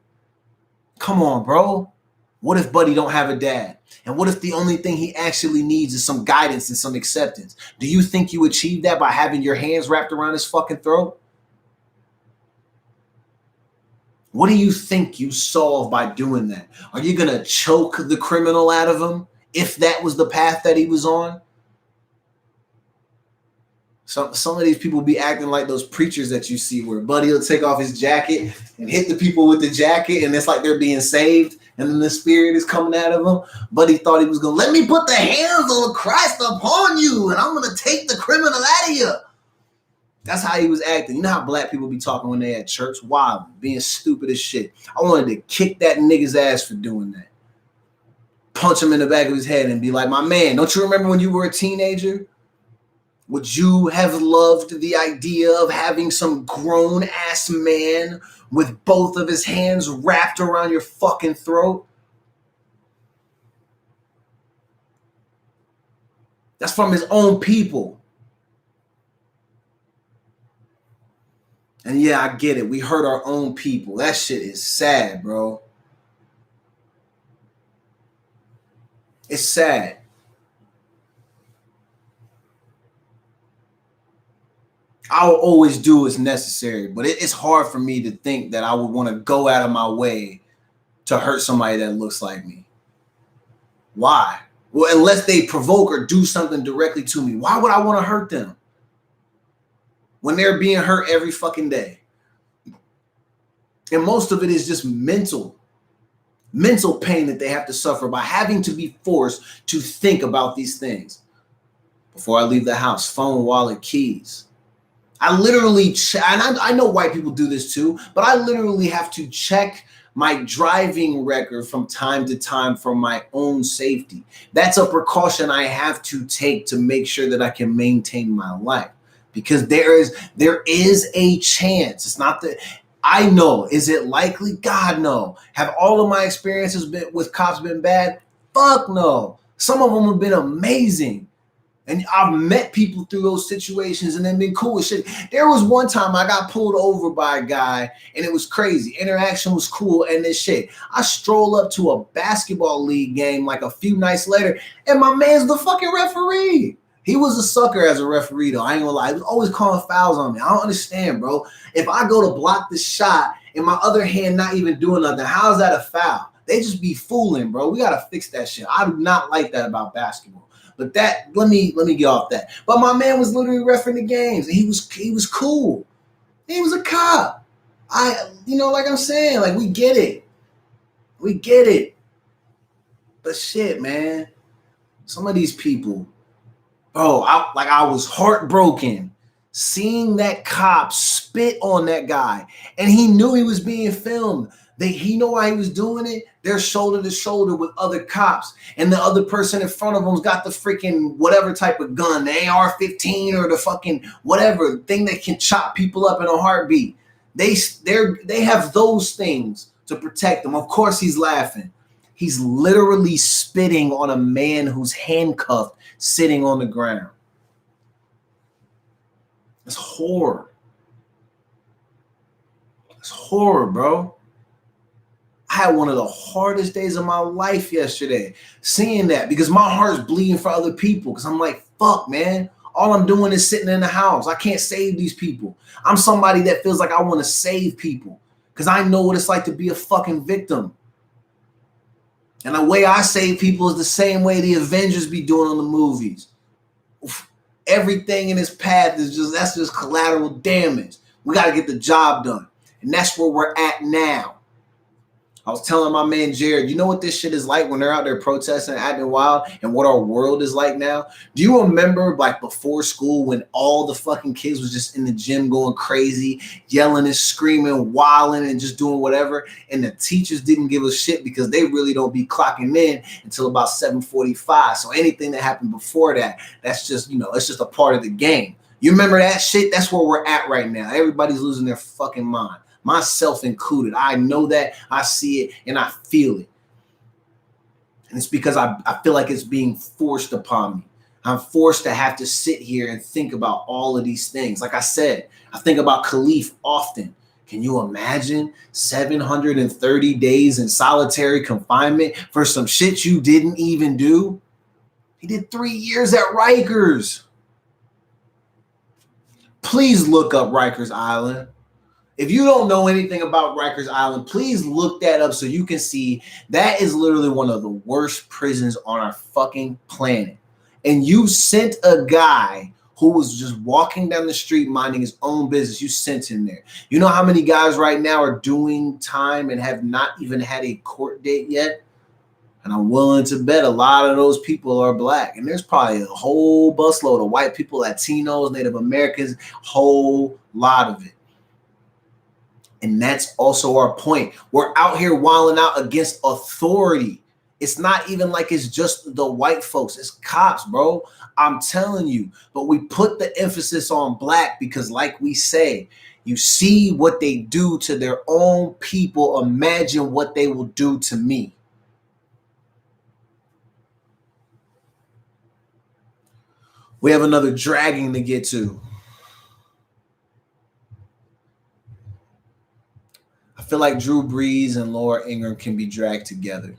Come on, bro. What if Buddy don't have a dad? And what if the only thing he actually needs is some guidance and some acceptance? Do you think you achieve that by having your hands wrapped around his fucking throat? What do you think you solve by doing that? Are you going to choke the criminal out of him if that was the path that he was on? Some of these people be acting like those preachers that you see where Buddy will take off his jacket and hit the people with the jacket and it's like they're being saved and then the spirit is coming out of them. Buddy thought he was going to let me put the hands of Christ upon you and I'm going to take the criminal out of you. That's how he was acting. You know how black people be talking when they at church? Wild, being stupid as shit. I wanted to kick that nigga's ass for doing that. Punch him in the back of his head and be like, my man, don't you remember when you were a teenager? Would you have loved the idea of having some grown ass man with both of his hands wrapped around your fucking throat? That's from his own people. And yeah, I get it. We hurt our own people. That shit is sad, bro. It's sad. I'll always do what's necessary, but it's hard for me to think that I would want to go out of my way to hurt somebody that looks like me. Why? Well, unless they provoke or do something directly to me, why would I want to hurt them when they're being hurt every fucking day? And most of it is just mental pain that they have to suffer by having to be forced to think about these things. Before I leave the house, phone, wallet, keys. I literally, and I know white people do this too, but I literally have to check my driving record from time to time for my own safety. That's a precaution I have to take to make sure that I can maintain my life, because there is a chance. It's not that I know. Is it likely? God, no. Have all of my experiences with cops been bad? Fuck no. Some of them have been amazing. And I've met people through those situations and then been cool with shit. There was one time I got pulled over by a guy and it was crazy. Interaction was cool and this shit. I stroll up to a basketball league game like a few nights later and my man's the fucking referee. He was a sucker as a referee though. I ain't gonna lie. He was always calling fouls on me. I don't understand, bro. If I go to block the shot and my other hand not even doing nothing, how is that a foul? They just be fooling, bro. We gotta fix that shit. I do not like that about basketball. But that let me get off that. But my man was literally reffing the games, and he was cool. He was a cop. Like I'm saying, like we get it. But shit, man, some of these people, bro, I was heartbroken seeing that cop spit on that guy, and he knew he was being filmed. He know why he was doing it. They're shoulder to shoulder with other cops, and the other person in front of them's got the freaking whatever type of gun, the AR-15 or the fucking whatever thing that can chop people up in a heartbeat. They have those things to protect them. Of course, he's laughing. He's literally spitting on a man who's handcuffed, sitting on the ground. It's horror. It's horror, bro. I had one of the hardest days of my life yesterday seeing that, because my heart's bleeding for other people, because I'm like, fuck, man. All I'm doing is sitting in the house. I can't save these people. I'm somebody that feels like I want to save people because I know what it's like to be a fucking victim. And the way I save people is the same way the Avengers be doing on the movies. Everything in his path is just collateral damage. We got to get the job done. And that's where we're at now. I was telling my man Jared, you know what this shit is like when they're out there protesting, acting wild, and what our world is like now? Do you remember like before school when all the fucking kids was just in the gym going crazy, yelling and screaming, wilding and just doing whatever, and the teachers didn't give a shit because they really don't be clocking in until about 7:45. So anything that happened before that, that's just, it's just a part of the game. You remember that shit? That's where we're at right now. Everybody's losing their fucking mind. Myself included. I know that, I see it, and I feel it. And it's because I feel like it's being forced upon me. I'm forced to have to sit here and think about all of these things. Like I said, I think about Khalif often. Can you imagine 730 days in solitary confinement for some shit you didn't even do? He did 3 years at Rikers. Please look up Rikers Island. If you don't know anything about Rikers Island, please look that up so you can see that is literally one of the worst prisons on our fucking planet. And you sent a guy who was just walking down the street minding his own business. You sent him there. You know how many guys right now are doing time and have not even had a court date yet? And I'm willing to bet a lot of those people are black. And there's probably a whole busload of white people, Latinos, Native Americans, whole lot of it. And that's also our point. We're out here wilding out against authority. It's not even like it's just the white folks. It's cops, bro. I'm telling you. But we put the emphasis on black because, like we say, you see what they do to their own people. Imagine what they will do to me. We have another dragging to get to. I feel like Drew Brees and Laura Ingraham can be dragged together.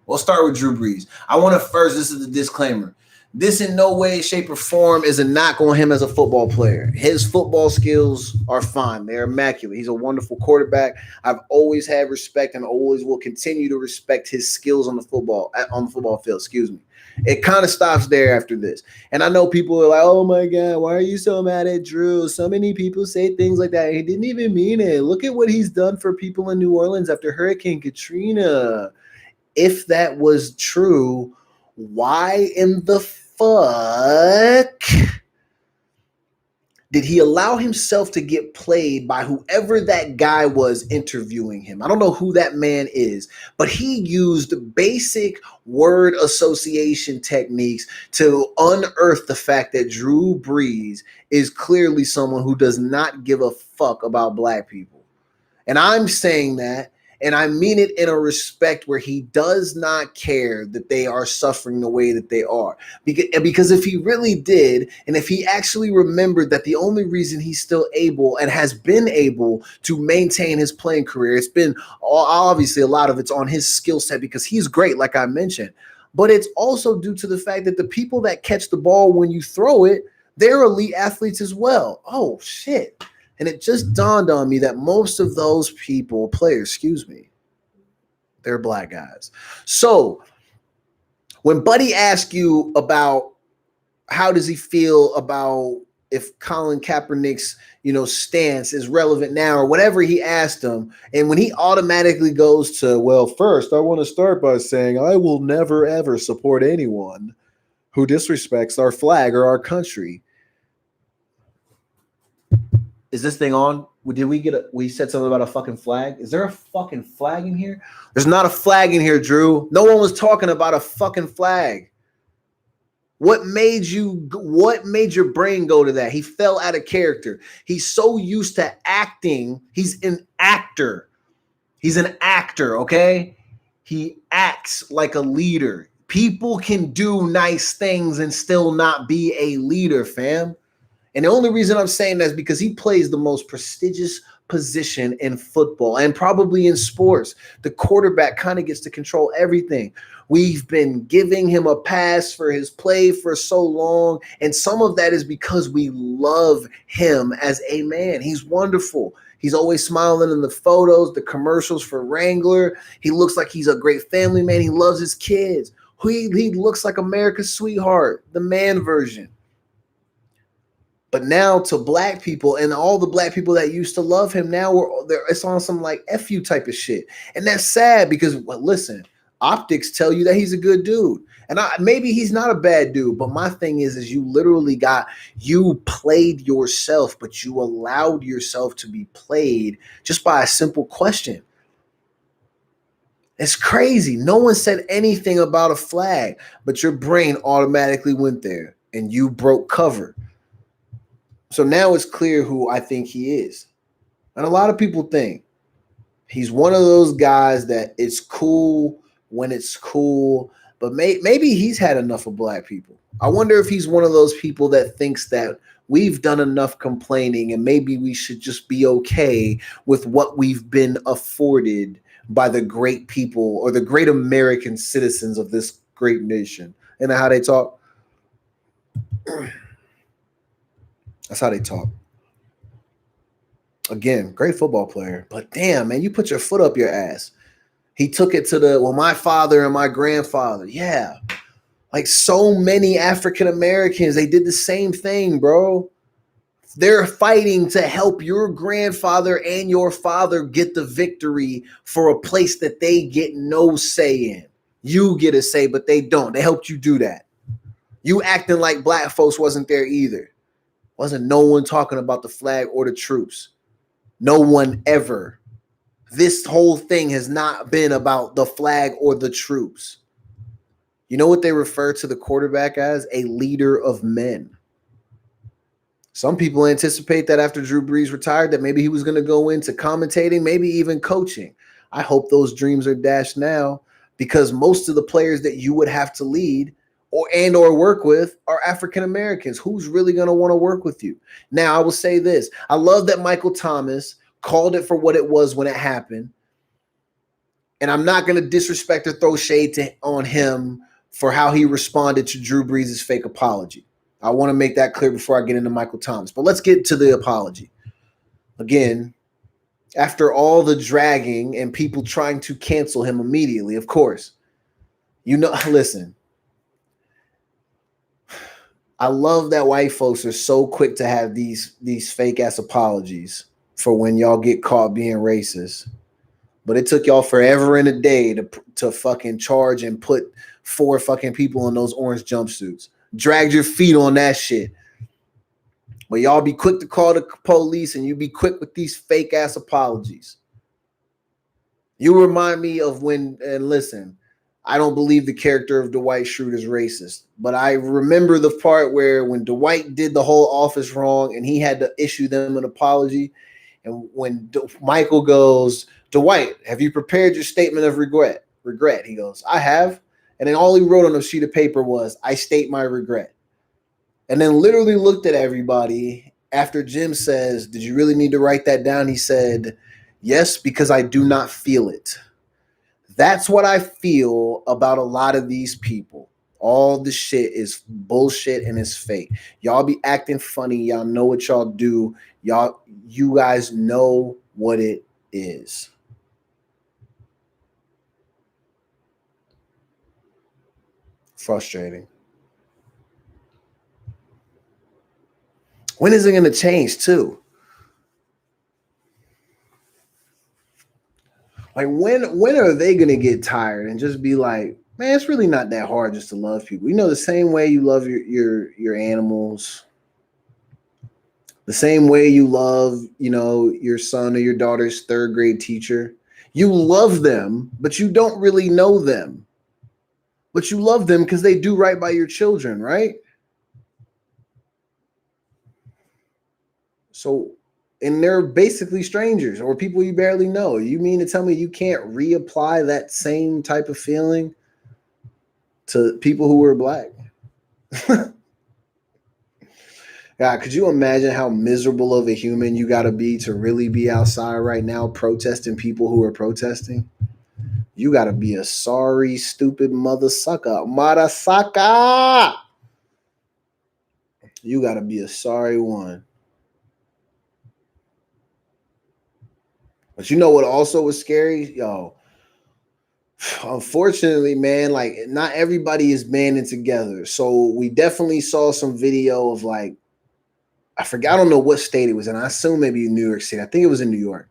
We'll start with Drew Brees. I want to first, this is the disclaimer. This in no way, shape, or form is a knock on him as a football player. His football skills are fine. They're immaculate. He's a wonderful quarterback. I've always had respect and always will continue to respect his skills on the football field. Excuse me. It kind of stops there after this. And I know people are like, oh my God, why are you so mad at Drew? So many people say things like that. He didn't even mean it. Look at what he's done for people in New Orleans after Hurricane Katrina. If that was true, why in the fuck did he allow himself to get played by whoever that guy was interviewing him? I don't know who that man is, but he used basic word association techniques to unearth the fact that Drew Brees is clearly someone who does not give a fuck about black people. And I'm saying that, and I mean it in a respect where he does not care that they are suffering the way that they are. Because if he really did, and if he actually remembered that the only reason he's still able and has been able to maintain his playing career, it's been obviously a lot of it's on his skill set because he's great, like I mentioned. But it's also due to the fact that the people that catch the ball when you throw it, they're elite athletes as well. Oh, shit. And it just dawned on me that most of those players, they're black guys. So when Buddy asked you about how does he feel about if Colin Kaepernick's, stance is relevant now or whatever he asked him, and when he automatically goes to, well, first, I want to start by saying I will never, ever support anyone who disrespects our flag or our country. Is this thing on? Did we said something about a fucking flag? Is there a fucking flag in here? There's not a flag in here, Drew. No one was talking about a fucking flag. What made your brain go to that? He fell out of character. He's so used to acting. He's an actor. Okay? He acts like a leader. People can do nice things and still not be a leader, fam. And the only reason I'm saying that is because he plays the most prestigious position in football and probably in sports. The quarterback kind of gets to control everything. We've been giving him a pass for his play for so long, and some of that is because we love him as a man. He's wonderful. He's always smiling in the photos, the commercials for Wrangler. He looks like he's a great family man. He loves his kids. He looks like America's sweetheart, the man version. But now to black people and all the black people that used to love him, now it's on some like F you type of shit. And that's sad because, well, listen, optics tell you that he's a good dude. And maybe he's not a bad dude, but my thing is you played yourself, but you allowed yourself to be played just by a simple question. It's crazy. No one said anything about a flag, but your brain automatically went there and you broke cover. So now it's clear who I think he is. And a lot of people think he's one of those guys that it's cool when it's cool, but maybe he's had enough of black people. I wonder if he's one of those people that thinks that we've done enough complaining and maybe we should just be okay with what we've been afforded by the great people or the great American citizens of this great nation. And how they talk. That's how they talk. Again, great football player. But damn, man, you put your foot up your ass. He took it to my father and my grandfather. Yeah. Like so many African Americans, they did the same thing, bro. They're fighting to help your grandfather and your father get the victory for a place that they get no say in. You get a say, but they don't. They helped you do that. You acting like black folks wasn't there either. Wasn't no one talking about the flag or the troops. No one ever. This whole thing has not been about the flag or the troops. You know what they refer to the quarterback as? A leader of men. Some people anticipate that after Drew Brees retired, that maybe he was going to go into commentating, maybe even coaching. I hope those dreams are dashed now, because most of the players that you would have to lead or work with are African Americans. Who's really going to want to work with you? Now, I will say this. I love that Michael Thomas called it for what it was when it happened. And I'm not going to disrespect or throw shade on him for how he responded to Drew Brees' fake apology. I want to make that clear before I get into Michael Thomas. But let's get to the apology. Again, after all the dragging and people trying to cancel him immediately, of course. Listen. I love that white folks are so quick to have these fake-ass apologies for when y'all get caught being racist. But it took y'all forever and a day to fucking charge and put 4 fucking people in those orange jumpsuits. Dragged your feet on that shit. But y'all be quick to call the police, and you be quick with these fake ass apologies. You remind me of when, and listen, I don't believe the character of Dwight Schrute is racist, but I remember the part where when Dwight did the whole office wrong and he had to issue them an apology. And when Michael goes, Dwight, have you prepared your statement of regret? He goes, I have. And then all he wrote on a sheet of paper was, I state my regret. And then literally looked at everybody after Jim says, did you really need to write that down? He said, yes, because I do not feel it. That's what I feel about a lot of these people. All the shit is bullshit and it's fake. Y'all be acting funny. Y'all know what y'all do. You guys know what it is. Frustrating. When is it going to change too? Like when are they going to get tired and just be like, man, it's really not that hard just to love people. You know, the same way you love your animals, the same way you love, your son or your daughter's 3rd grade teacher. You love them, but you don't really know them. But you love them because they do right by your children, right? So, and they're basically strangers or people you barely know. You mean to tell me you can't reapply that same type of feeling to people who were black? God, could you imagine how miserable of a human you got to be to really be outside right now protesting people who are protesting? You got to be a sorry, stupid mother sucker. Mother sucker! You got to be a sorry one. But you know what also was scary? Yo, unfortunately, man, like not everybody is banding together. So we definitely saw some video of like, I forgot, I don't know what state it was in. I assume maybe New York City. I think it was in New York.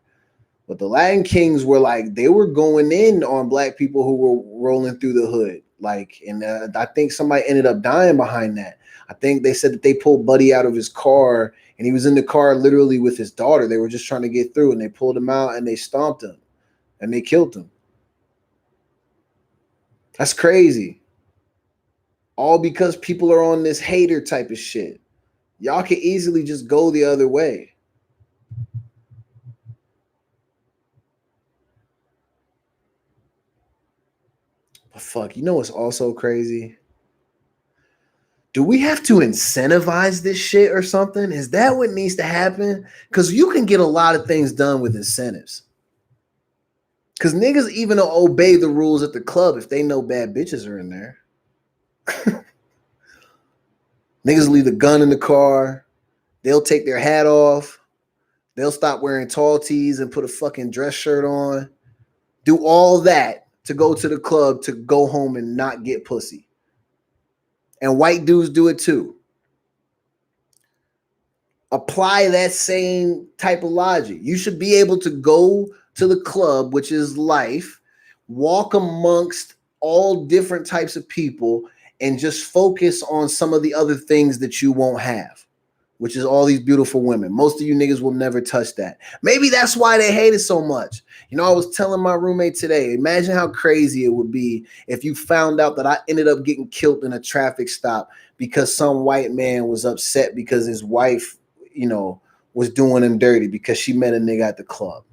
But the Latin Kings were like, they were going in on black people who were rolling through the hood. Like, and I think somebody ended up dying behind that. I think they said that they pulled Buddy out of his car and he was in the car literally with his daughter. They were just trying to get through and they pulled him out and they stomped him and they killed him. That's crazy. All because people are on this hater type of shit. Y'all can easily just go the other way. But fuck, you know what's also crazy? Do we have to incentivize this shit or something? Is that what needs to happen? Because you can get a lot of things done with incentives. Because niggas even obey the rules at the club if they know bad bitches are in there. Niggas leave the gun in the car. They'll take their hat off. They'll stop wearing tall tees and put a fucking dress shirt on. Do all that to go to the club to go home and not get pussy. And white dudes do it too. Apply that same type of logic. You should be able to go to the club, which is life, walk amongst all different types of people, and just focus on some of the other things that you won't have, which is all these beautiful women. Most of you niggas will never touch that. Maybe that's why they hate it so much. You know, I was telling my roommate today, imagine how crazy it would be if you found out that I ended up getting killed in a traffic stop because some white man was upset because his wife, you know, was doing him dirty because she met a nigga at the club.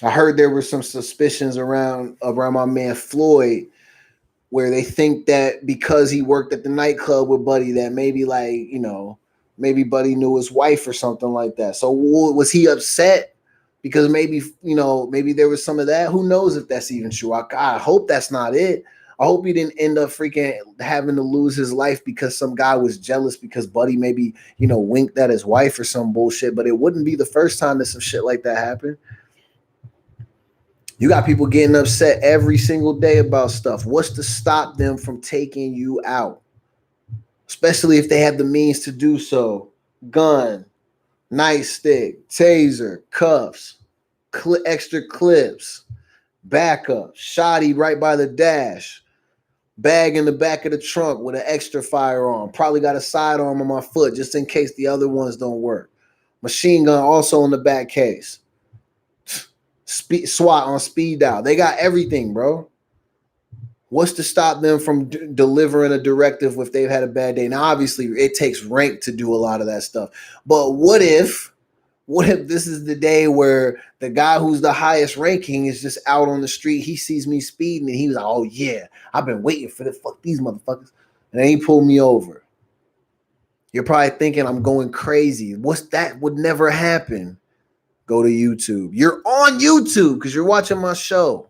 I heard there were some suspicions around my man Floyd where they think that because he worked at the nightclub with Buddy that maybe like, you know, maybe Buddy knew his wife or something like that. So was he upset because maybe, you know, maybe there was some of that? Who knows if that's even true? I hope that's not it. I hope he didn't end up freaking having to lose his life because some guy was jealous because Buddy maybe, you know, winked at his wife or some bullshit. But it wouldn't be the first time that some shit like that happened. You got people getting upset every single day about stuff. What's to stop them from taking you out? Especially if they have the means to do so. Gun, nightstick, taser, cuffs, extra clips, backup, shotty right by the dash, bag in the back of the trunk with an extra firearm. Probably got a sidearm on my foot just in case the other ones don't work. Machine gun also in the back case. SWAT on speed dial. They got everything, bro. What's to stop them from delivering a directive if they've had a bad day? Now, obviously, it takes rank to do a lot of that stuff. But what if this is the day where the guy who's the highest ranking is just out on the street? He sees me speeding and he was like, oh, yeah, I've been waiting for this. Fuck these motherfuckers. And then he pulled me over. You're probably thinking I'm going crazy. That would never happen. Go to YouTube. You're on YouTube because you're watching my show.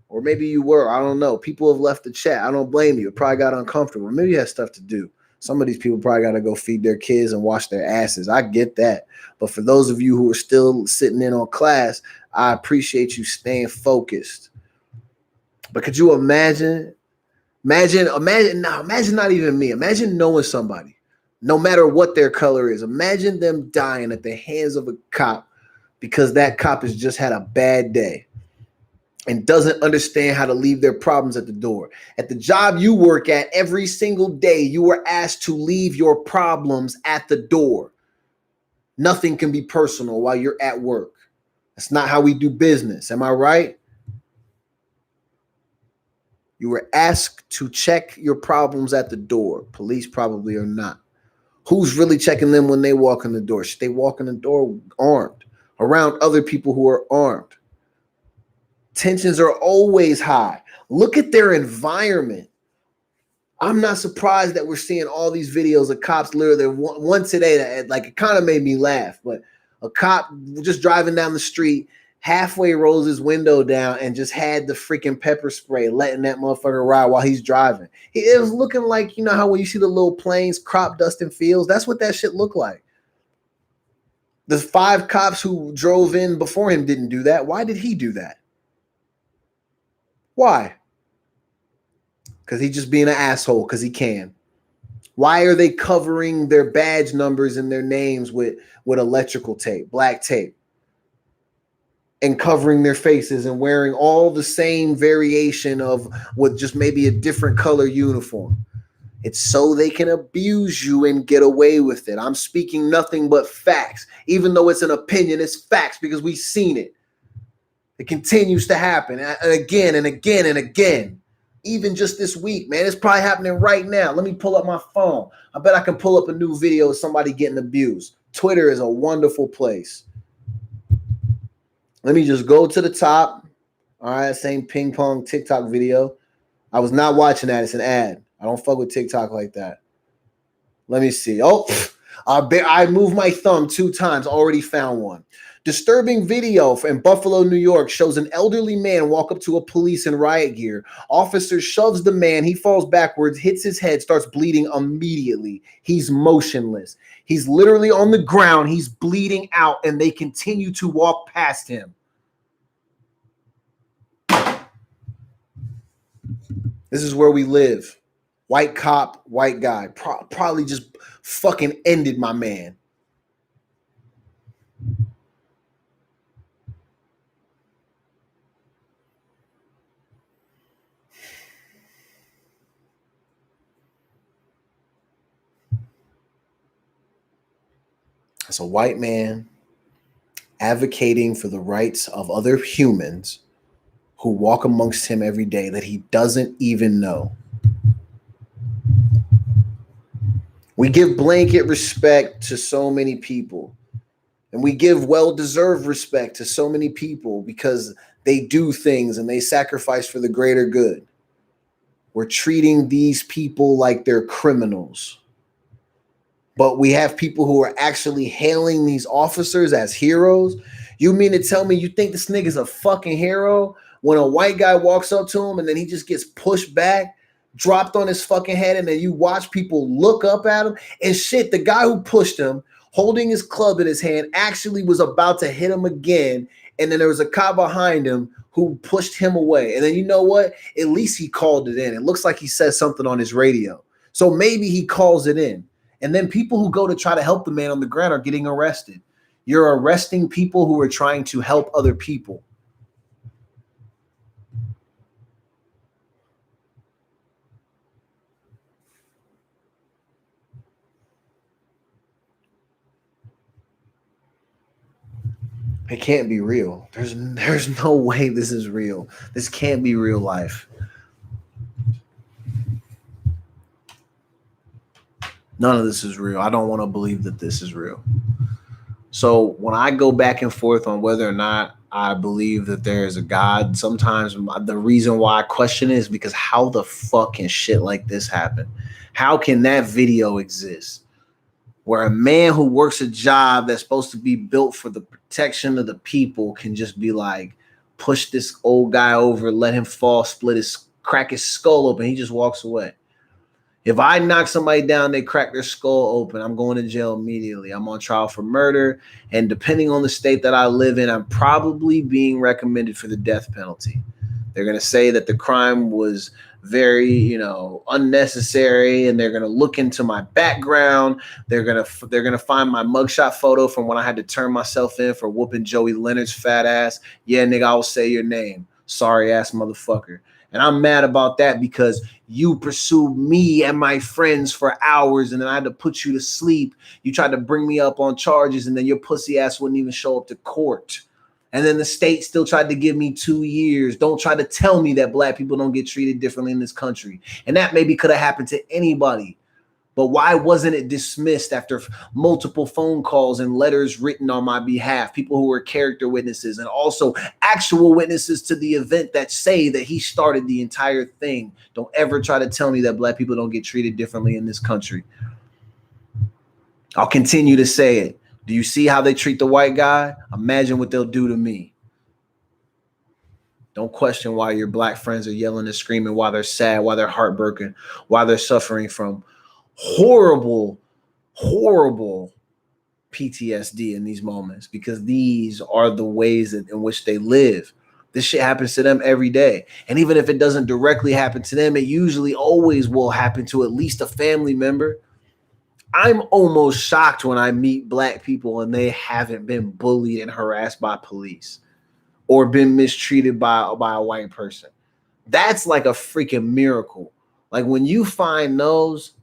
Or maybe you were. I don't know. People have left the chat. I don't blame you. It probably got uncomfortable. Or maybe you had stuff to do. Some of these people probably got to go feed their kids and wash their asses. I get that. But for those of you who are still sitting in on class, I appreciate you staying focused. But could you imagine not even me. Imagine knowing somebody, no matter what their color is. Imagine them dying at the hands of a cop because that cop has just had a bad day and doesn't understand how to leave their problems at the door. At the job you work at, every single day, you are asked to leave your problems at the door. Nothing can be personal while you're at work. That's not how we do business. Am I right? You were asked to check your problems at the door. Police probably are not. Who's really checking them when they walk in the door? Should they walk in the door armed, around other people who are armed? Tensions are always high. Look at their environment. I'm not surprised that we're seeing all these videos of cops. Literally, one today that like it kind of made me laugh. But a cop just driving down the street, halfway rolls his window down and just had the freaking pepper spray, letting that motherfucker ride while he's driving. It was looking like, you know how when you see the little planes crop dusting fields, that's what that shit looked like. The 5 cops who drove in before him didn't do that. Why did he do that? Why? Because he's just being an asshole because he can. Why are they covering their badge numbers and their names with electrical tape, black tape, and covering their faces and wearing all the same variation of with just maybe a different color uniform? It's so they can abuse you and get away with it. I'm speaking nothing but facts. Even though it's an opinion, it's facts because we've seen it. It continues to happen again and again and again. Even just this week, man. It's probably happening right now. Let me pull up my phone. I bet I can pull up a new video of somebody getting abused. Twitter is a wonderful place. Let me just go to the top. All right, same ping pong TikTok video. I was not watching that. It's an ad. I don't fuck with TikTok like that. Let me see. Oh, I moved my thumb 2 times. Already found one. Disturbing video in Buffalo, New York shows an elderly man walk up to a police in riot gear. Officer shoves the man. He falls backwards, hits his head, starts bleeding immediately. He's motionless. He's literally on the ground. He's bleeding out, and they continue to walk past him. This is where we live. White cop, white guy. Probably just fucking ended my man. That's a white man advocating for the rights of other humans who walk amongst him every day that he doesn't even know. We give blanket respect to so many people, and we give well-deserved respect to so many people because they do things and they sacrifice for the greater good. We're treating these people like they're criminals. But we have people who are actually hailing these officers as heroes. You mean to tell me you think this nigga's a fucking hero when a white guy walks up to him and then he just gets pushed back, dropped on his fucking head, and then you watch people look up at him? And shit, the guy who pushed him, holding his club in his hand, actually was about to hit him again. And then there was a cop behind him who pushed him away. And then you know what? At least he called it in. It looks like he said something on his radio. So maybe he calls it in. And then people who go to try to help the man on the ground are getting arrested. You're arresting people who are trying to help other people. It can't be real. There's no way this is real. This can't be real life. None of this is real. I don't want to believe that this is real. So when I go back and forth on whether or not I believe that there is a God, sometimes the reason why I question it is because how the fuck can shit like this happen? How can that video exist where a man who works a job that's supposed to be built for the protection of the people can just be like, push this old guy over, let him fall, crack his skull open, he just walks away? If I knock somebody down, they crack their skull open, I'm going to jail immediately. I'm on trial for murder. And depending on the state that I live in, I'm probably being recommended for the death penalty. They're going to say that the crime was very, unnecessary. And they're going to look into my background. They're going to find my mugshot photo from when I had to turn myself in for whooping Joey Leonard's fat ass. Yeah, nigga, I will say your name. Sorry ass motherfucker. And I'm mad about that because you pursued me and my friends for hours and then I had to put you to sleep. You tried to bring me up on charges and then your pussy ass wouldn't even show up to court. And then the state still tried to give me 2 years. Don't try to tell me that black people don't get treated differently in this country. And that maybe could have happened to anybody. But why wasn't it dismissed after multiple phone calls and letters written on my behalf? People who were character witnesses and also actual witnesses to the event that say that he started the entire thing. Don't ever try to tell me that black people don't get treated differently in this country. I'll continue to say it. Do you see how they treat the white guy? Imagine what they'll do to me. Don't question why your black friends are yelling and screaming, why they're sad, why they're heartbroken, why they're suffering from horrible PTSD in these moments, because these are the ways in which they live. This shit happens to them every day. And even if it doesn't directly happen to them, it usually always will happen to at least a family member. I'm almost shocked when I meet black people and they haven't been bullied and harassed by police or been mistreated by a white person. That's like a freaking miracle. Like when you find those,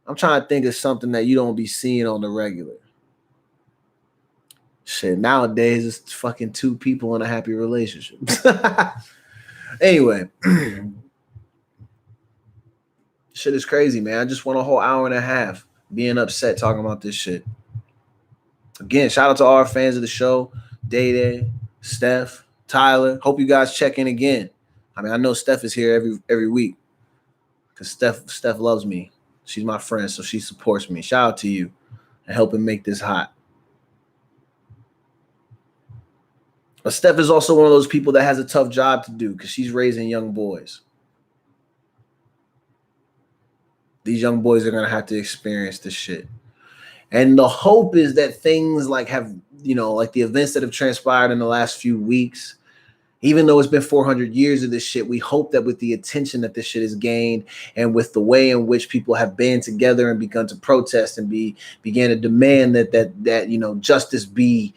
I'm trying to think of something that you don't be seeing on the regular. Shit, nowadays it's fucking 2 people in a happy relationship. Anyway, shit is crazy, man. I just went a whole hour and a half being upset talking about this shit. Again, shout out to all our fans of the show, Day, Steph, Tyler. Hope you guys check in again. I mean, I know Steph is here every week because Steph loves me. She's my friend, so she supports me. Shout out to you and helping make this hot. But Steph is also one of those people that has a tough job to do because she's raising young boys. These young boys are going to have to experience this shit. And the hope is that things like like the events that have transpired in the last few weeks, even though it's been 400 years of this shit, we hope that with the attention that this shit has gained and with the way in which people have band together and begun to protest and began to demand that justice be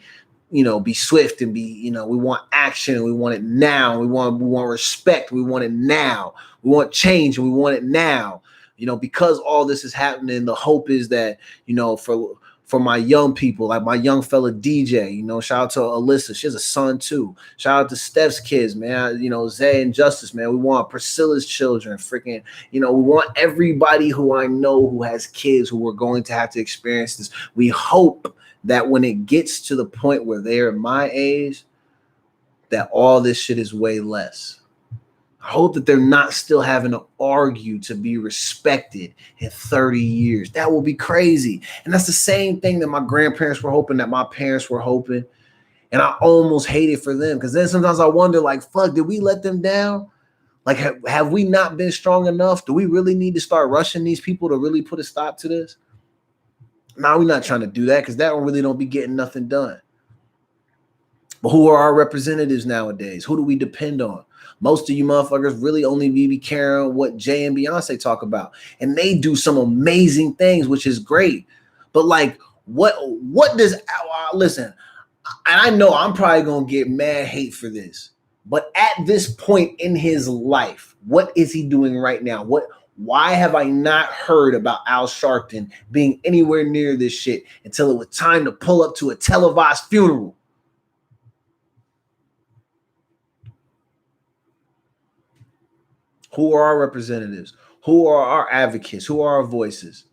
swift and we want action. We want it now. We want respect. We want it now. We want change and we want it now. Because all this is happening, the hope is that, for my young people, like my young fella DJ, you know, shout out to Alyssa. She has a son too. Shout out to Steph's kids, man. You know, Zay and Justice, man. We want Priscilla's children, freaking, you know, we want everybody who I know who has kids who are going to have to experience this. We hope that when it gets to the point where they're my age, that all this shit is way less. I hope that they're not still having to argue to be respected in 30 years. That will be crazy. And that's the same thing that my grandparents were hoping, that my parents were hoping. And I almost hate it for them, because then sometimes I wonder, like, fuck, did we let them down? Like, have we not been strong enough? Do we really need to start rushing these people to really put a stop to this? No, we're not trying to do that, because that one really don't be getting nothing done. But who are our representatives nowadays? Who do we depend on? Most of you motherfuckers really only be caring what Jay and Beyonce talk about. And they do some amazing things, which is great. But like, what does, listen, and I know I'm probably going to get mad hate for this, but at this point in his life, what is he doing right now? Why have I not heard about Al Sharpton being anywhere near this shit until it was time to pull up to a televised funeral? Who are our representatives? Who are our advocates? Who are our voices?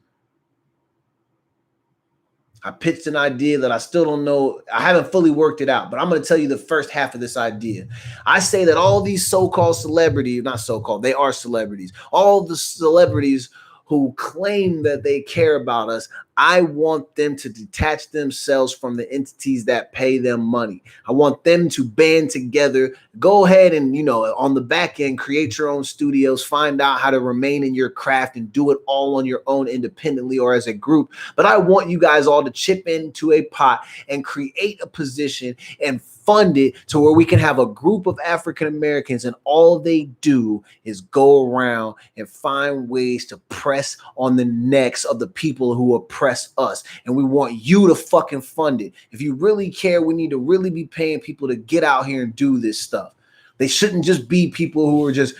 I pitched an idea that I still don't know. I haven't fully worked it out, but I'm going to tell you the first half of this idea. I say that all these so-called celebrities, not so-called, they are celebrities. All the celebrities who claim that they care about us, I want them to detach themselves from the entities that pay them money. I want them to band together, go ahead and, you know, on the back end, create your own studios, find out how to remain in your craft and do it all on your own independently or as a group. But I want you guys all to chip into a pot and create a position and fund it to where we can have a group of African Americans, and all they do is go around and find ways to press on the necks of the people who oppress us. And we want you to fucking fund it. If you really care, we need to really be paying people to get out here and do this stuff. They shouldn't just be people who are just,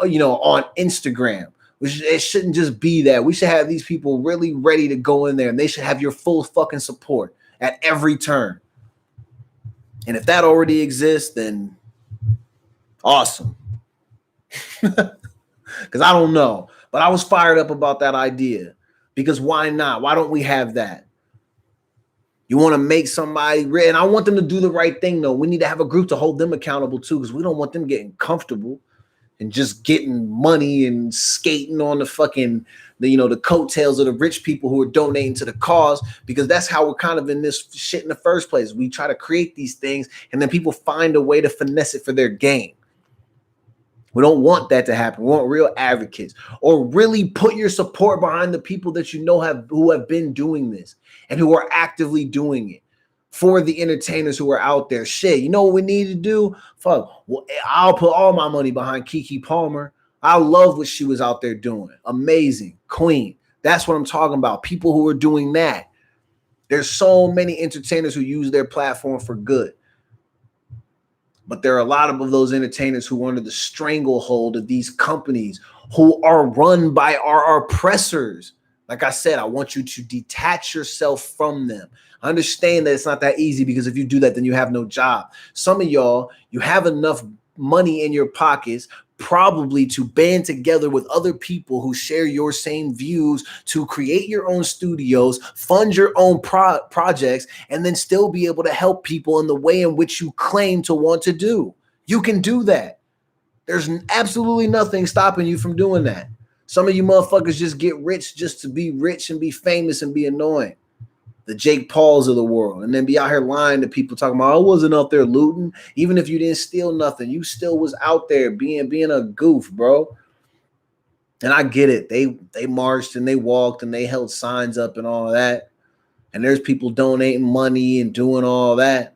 you know, on Instagram. It shouldn't just be that. We should have these people really ready to go in there, and they should have your full fucking support at every turn. And if that already exists, then awesome. Because I don't know. But I was fired up about that idea. Because why not? Why don't we have that? You want to make somebody, and I want them to do the right thing, though. We need to have a group to hold them accountable, too, because we don't want them getting comfortable and just getting money and skating on the fucking, the coattails of the rich people who are donating to the cause, because that's how we're kind of in this shit in the first place. We try to create these things, and then people find a way to finesse it for their gain. We don't want that to happen. We want real advocates, or really put your support behind the people that you know who have been doing this and who are actively doing it for the entertainers who are out there. Shit, you know what we need to do? Fuck, well, I'll put all my money behind Keke Palmer. I love what she was out there doing. Amazing. Queen. That's what I'm talking about. People who are doing that. There's so many entertainers who use their platform for good. But there are a lot of those entertainers who are under the stranglehold of these companies who are run by our oppressors. Like I said, I want you to detach yourself from them. I understand that it's not that easy, because if you do that, then you have no job. Some of y'all, you have enough money in your pockets probably to band together with other people who share your same views to create your own studios, fund your own projects, and then still be able to help people in the way in which you claim to want to do. You can do that. There's absolutely nothing stopping you from doing that. Some of you motherfuckers just get rich just to be rich and be famous and be annoying. The Jake Pauls of the world, and then be out here lying to people, talking about, I wasn't out there looting. Even if you didn't steal nothing, you still was out there being a goof, bro. And I get it. They marched and they walked and they held signs up and all that. And there's people donating money and doing all that.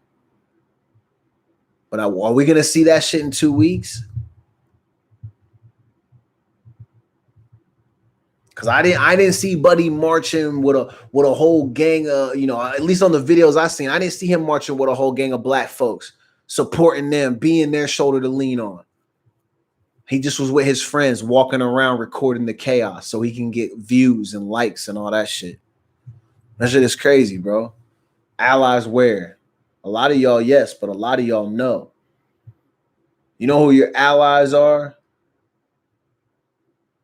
But are we going to see that shit in 2 weeks? Because I didn't see Buddy marching with a whole gang of, at least on the videos I seen, I didn't see him marching with a whole gang of black folks, supporting them, being their shoulder to lean on. He just was with his friends, walking around recording the chaos so he can get views and likes and all that shit. That shit is crazy, bro. Allies where? A lot of y'all, yes, but a lot of y'all no. You know who your allies are?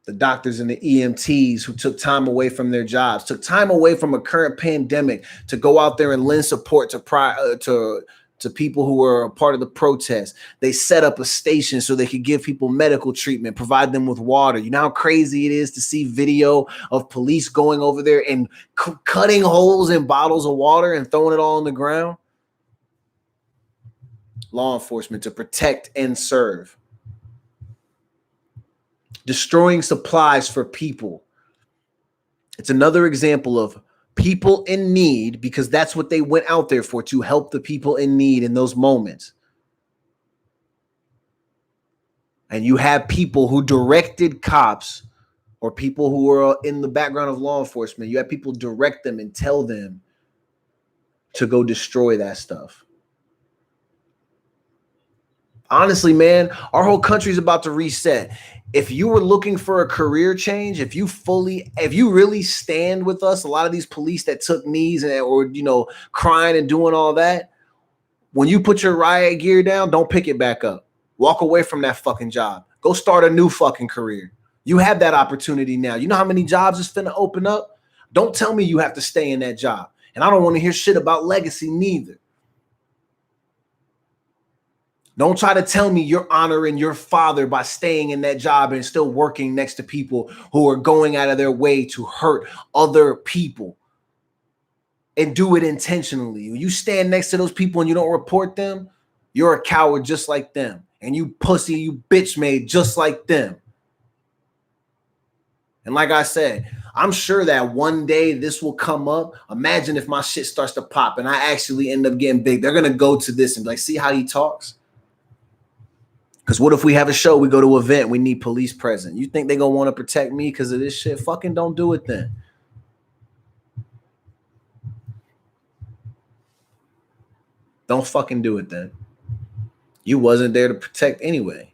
The doctors and the EMTs who took time away from their jobs, took time away from a current pandemic to go out there and lend support to people who were a part of the protest. They set up a station so they could give people medical treatment, provide them with water. You know how crazy it is to see video of police going over there and cutting holes in bottles of water and throwing it all on the ground? Law enforcement to protect and serve. Destroying supplies for people. It's another example of people in need, because that's what they went out there for, to help the people in need in those moments. And you have people who directed cops or people who are in the background of law enforcement. You have people direct them and tell them to go destroy that stuff. Honestly, man, our whole country is about to reset. If you were looking for a career change, if you really stand with us, a lot of these police that took knees or crying and doing all that, when you put your riot gear down, don't pick it back up. Walk away from that fucking job. Go start a new fucking career. You have that opportunity now. You know how many jobs is finna open up? Don't tell me you have to stay in that job. And I don't want to hear shit about legacy neither. Don't try to tell me you're honoring your father by staying in that job and still working next to people who are going out of their way to hurt other people and do it intentionally. When you stand next to those people and you don't report them, you're a coward just like them. And you pussy, you bitch made just like them. And like I said, I'm sure that one day this will come up. Imagine if my shit starts to pop and I actually end up getting big. They're going to go to this and be like, see how he talks? Because what if we have a show, we go to an event, we need police present? You think they're going to want to protect me because of this shit? Fucking don't do it then. Don't fucking do it then. You wasn't there to protect anyway.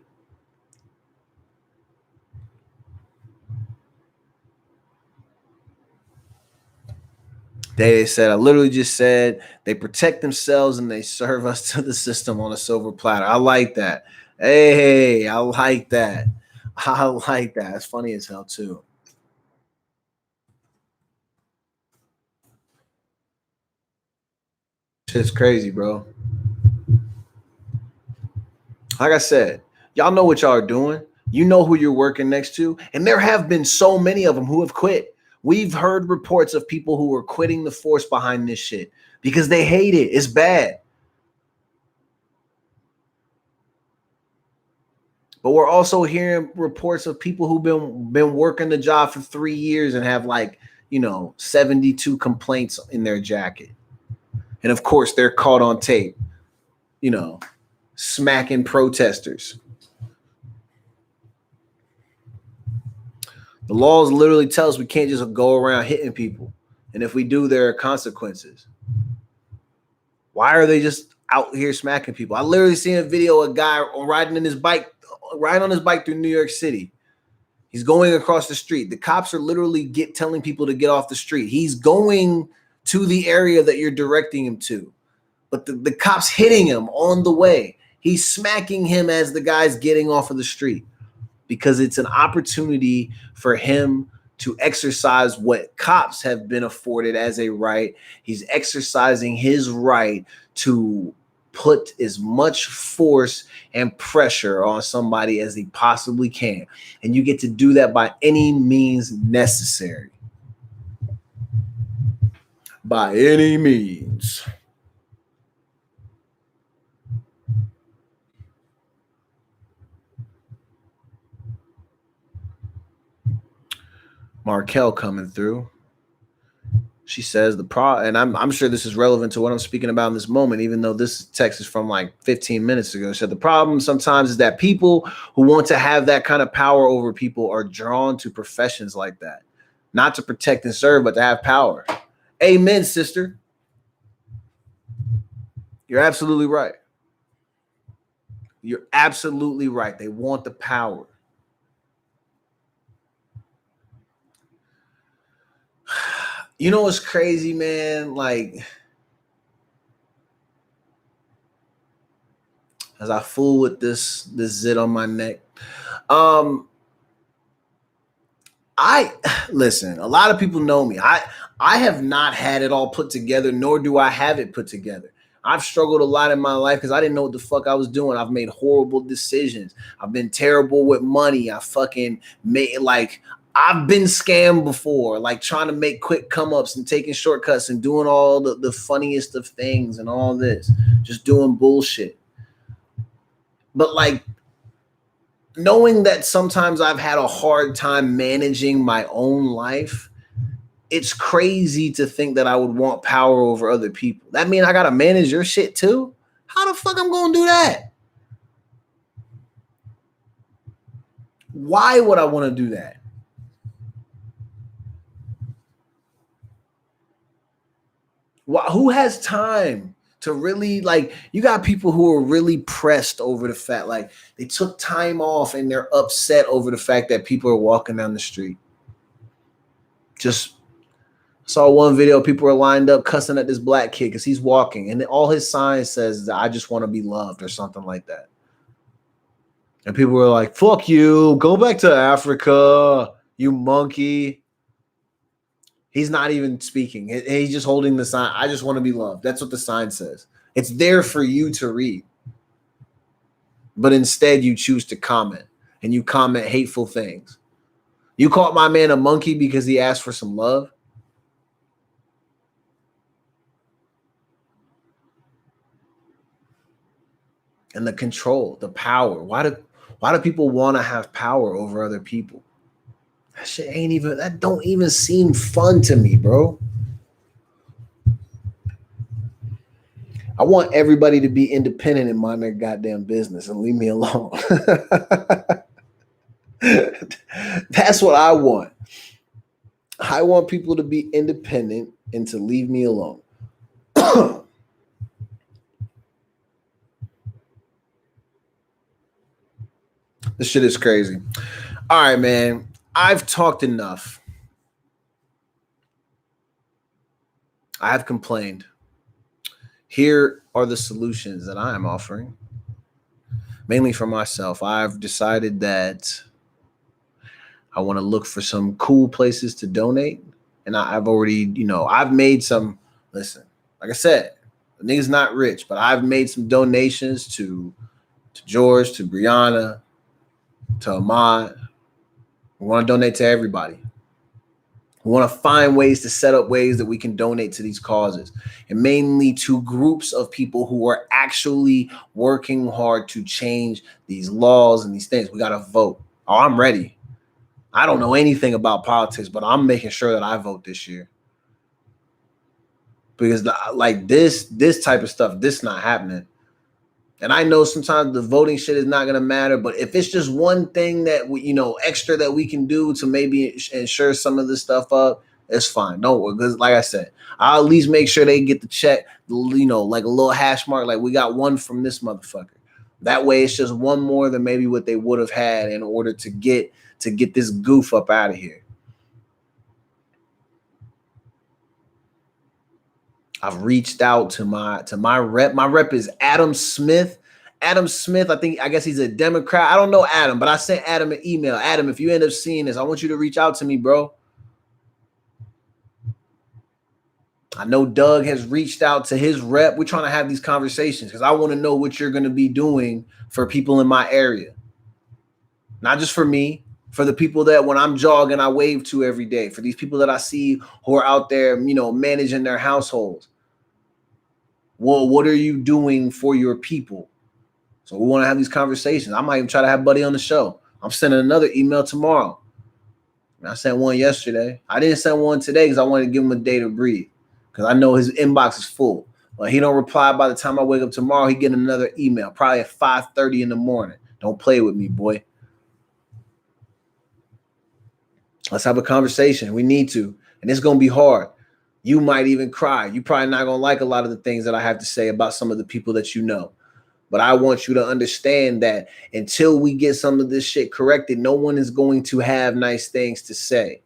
They said, I literally just said they protect themselves and they serve us to the system on a silver platter. I like that. Hey, I like that. I like that. It's funny as hell too. Shit's crazy, bro. Like I said, y'all know what y'all are doing. You know who you're working next to. And there have been so many of them who have quit. We've heard reports of people who are quitting the force behind this shit because they hate it. It's bad. But we're also hearing reports of people who've been working the job for 3 years and have 72 complaints in their jacket. And of course, they're caught on tape, smacking protesters. The laws literally tell us we can't just go around hitting people. And if we do, there are consequences. Why are they just out here smacking people? I literally seen a video of a guy riding on his bike through New York City. He's going across the street. The cops are literally telling people to get off the street. He's going to the area that you're directing him to. But the cops hitting him on the way. He's smacking him as the guy's getting off of the street because it's an opportunity for him to exercise what cops have been afforded as a right. He's exercising his right to put as much force and pressure on somebody as he possibly can. And you get to do that by any means necessary. By any means. Markel coming through. She says and I'm sure this is relevant to what I'm speaking about in this moment, even though this text is from 15 minutes ago. She said the problem sometimes is that people who want to have that kind of power over people are drawn to professions like that, not to protect and serve, but to have power. Amen, sister. You're absolutely right. You're absolutely right. They want the power. You know what's crazy, man? Like, as I fool with this zit on my neck. Um, I listen, a lot of people know me. I have not had it all put together, nor do I have it put together. I've struggled a lot in my life because I didn't know what the fuck I was doing. I've made horrible decisions. I've been terrible with money. I fucking made like I've been scammed before, like trying to make quick come ups and taking shortcuts and doing all the funniest of things and all this, just doing bullshit. But like knowing that sometimes I've had a hard time managing my own life, it's crazy to think that I would want power over other people. That mean I gotta manage your shit too? How the fuck I'm gonna do that? Why would I want to do that? Why, who has time to really like? You got people who are really pressed over the fact, like they took time off and they're upset over the fact that people are walking down the street. Just saw one video, people are lined up cussing at this black kid because he's walking, and all his sign says, "I just want to be loved" or something like that. And people were like, "Fuck you, go back to Africa, you monkey." He's not even speaking. He's just holding the sign. I just want to be loved. That's what the sign says. It's there for you to read. But instead, you choose to comment, and you comment hateful things. You called my man a monkey because he asked for some love. And the control, the power. Why do people want to have power over other people? That shit ain't even, that don't even seem fun to me, bro. I want everybody to be independent and mind their goddamn business and leave me alone. That's what I want. I want people to be independent and to leave me alone. This shit is crazy. All right, man. I've talked enough. I have complained. Here are the solutions that I am offering, mainly for myself. I've decided that I want to look for some cool places to donate. And I've already, I've made some, listen, like I said, the nigga's not rich, but I've made some donations to George, to Brianna, to Ahmad. We want to donate to everybody. We want to find ways to set up ways that we can donate to these causes, and mainly to groups of people who are actually working hard to change these laws and these things. We got to vote. Oh, I'm ready. I don't know anything about politics, but I'm making sure that I vote this year. Because like this type of stuff, this not happening. And I know sometimes the voting shit is not going to matter, but if it's just one thing that we, extra that we can do to maybe ensure some of this stuff up, it's fine. Don't worry. Because like I said, I'll at least make sure they get the check, like a little hash mark, like we got one from this motherfucker. That way it's just one more than maybe what they would have had in order to get this goof up out of here. I've reached out to my rep. My rep is Adam Smith. Adam Smith, I guess he's a Democrat. I don't know Adam, but I sent Adam an email. Adam, if you end up seeing this, I want you to reach out to me, bro. I know Doug has reached out to his rep. We're trying to have these conversations because I want to know what you're going to be doing for people in my area. Not just for me, for the people that when I'm jogging, I wave to every day, for these people that I see who are out there, managing their households. Well, what are you doing for your people? So we want to have these conversations. I might even try to have Buddy on the show. I'm sending another email tomorrow. I sent one yesterday. I didn't send one today because I wanted to give him a day to breathe because I know his inbox is full. But he don't reply by the time I wake up tomorrow. He get another email probably at 5:30 in the morning. Don't play with me, boy. Let's have a conversation. We need to. And it's going to be hard. You might even cry. You probably not going to like a lot of the things that I have to say about some of the people that you know. But I want you to understand that until we get some of this shit corrected, no one is going to have nice things to say.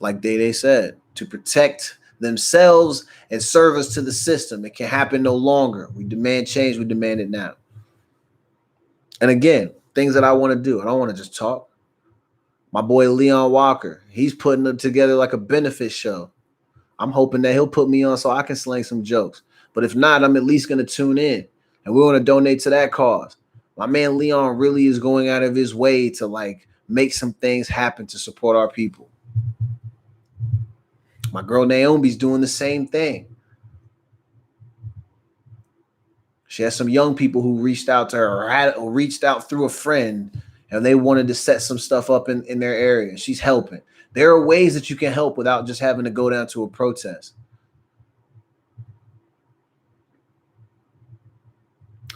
like they said, to protect themselves and service to the system. It can happen no longer. We demand change. We demand it now. And again, things that I want to do. I don't want to just talk. My boy Leon Walker, he's putting it together like a benefit show. I'm hoping that he'll put me on so I can sling some jokes. But if not, I'm at least going to tune in. And we're going to donate to that cause. My man Leon really is going out of his way to like make some things happen to support our people. My girl Naomi's doing the same thing. She has some young people who reached out to her or reached out through a friend, and they wanted to set some stuff up in their area. She's helping. There are ways that you can help without just having to go down to a protest.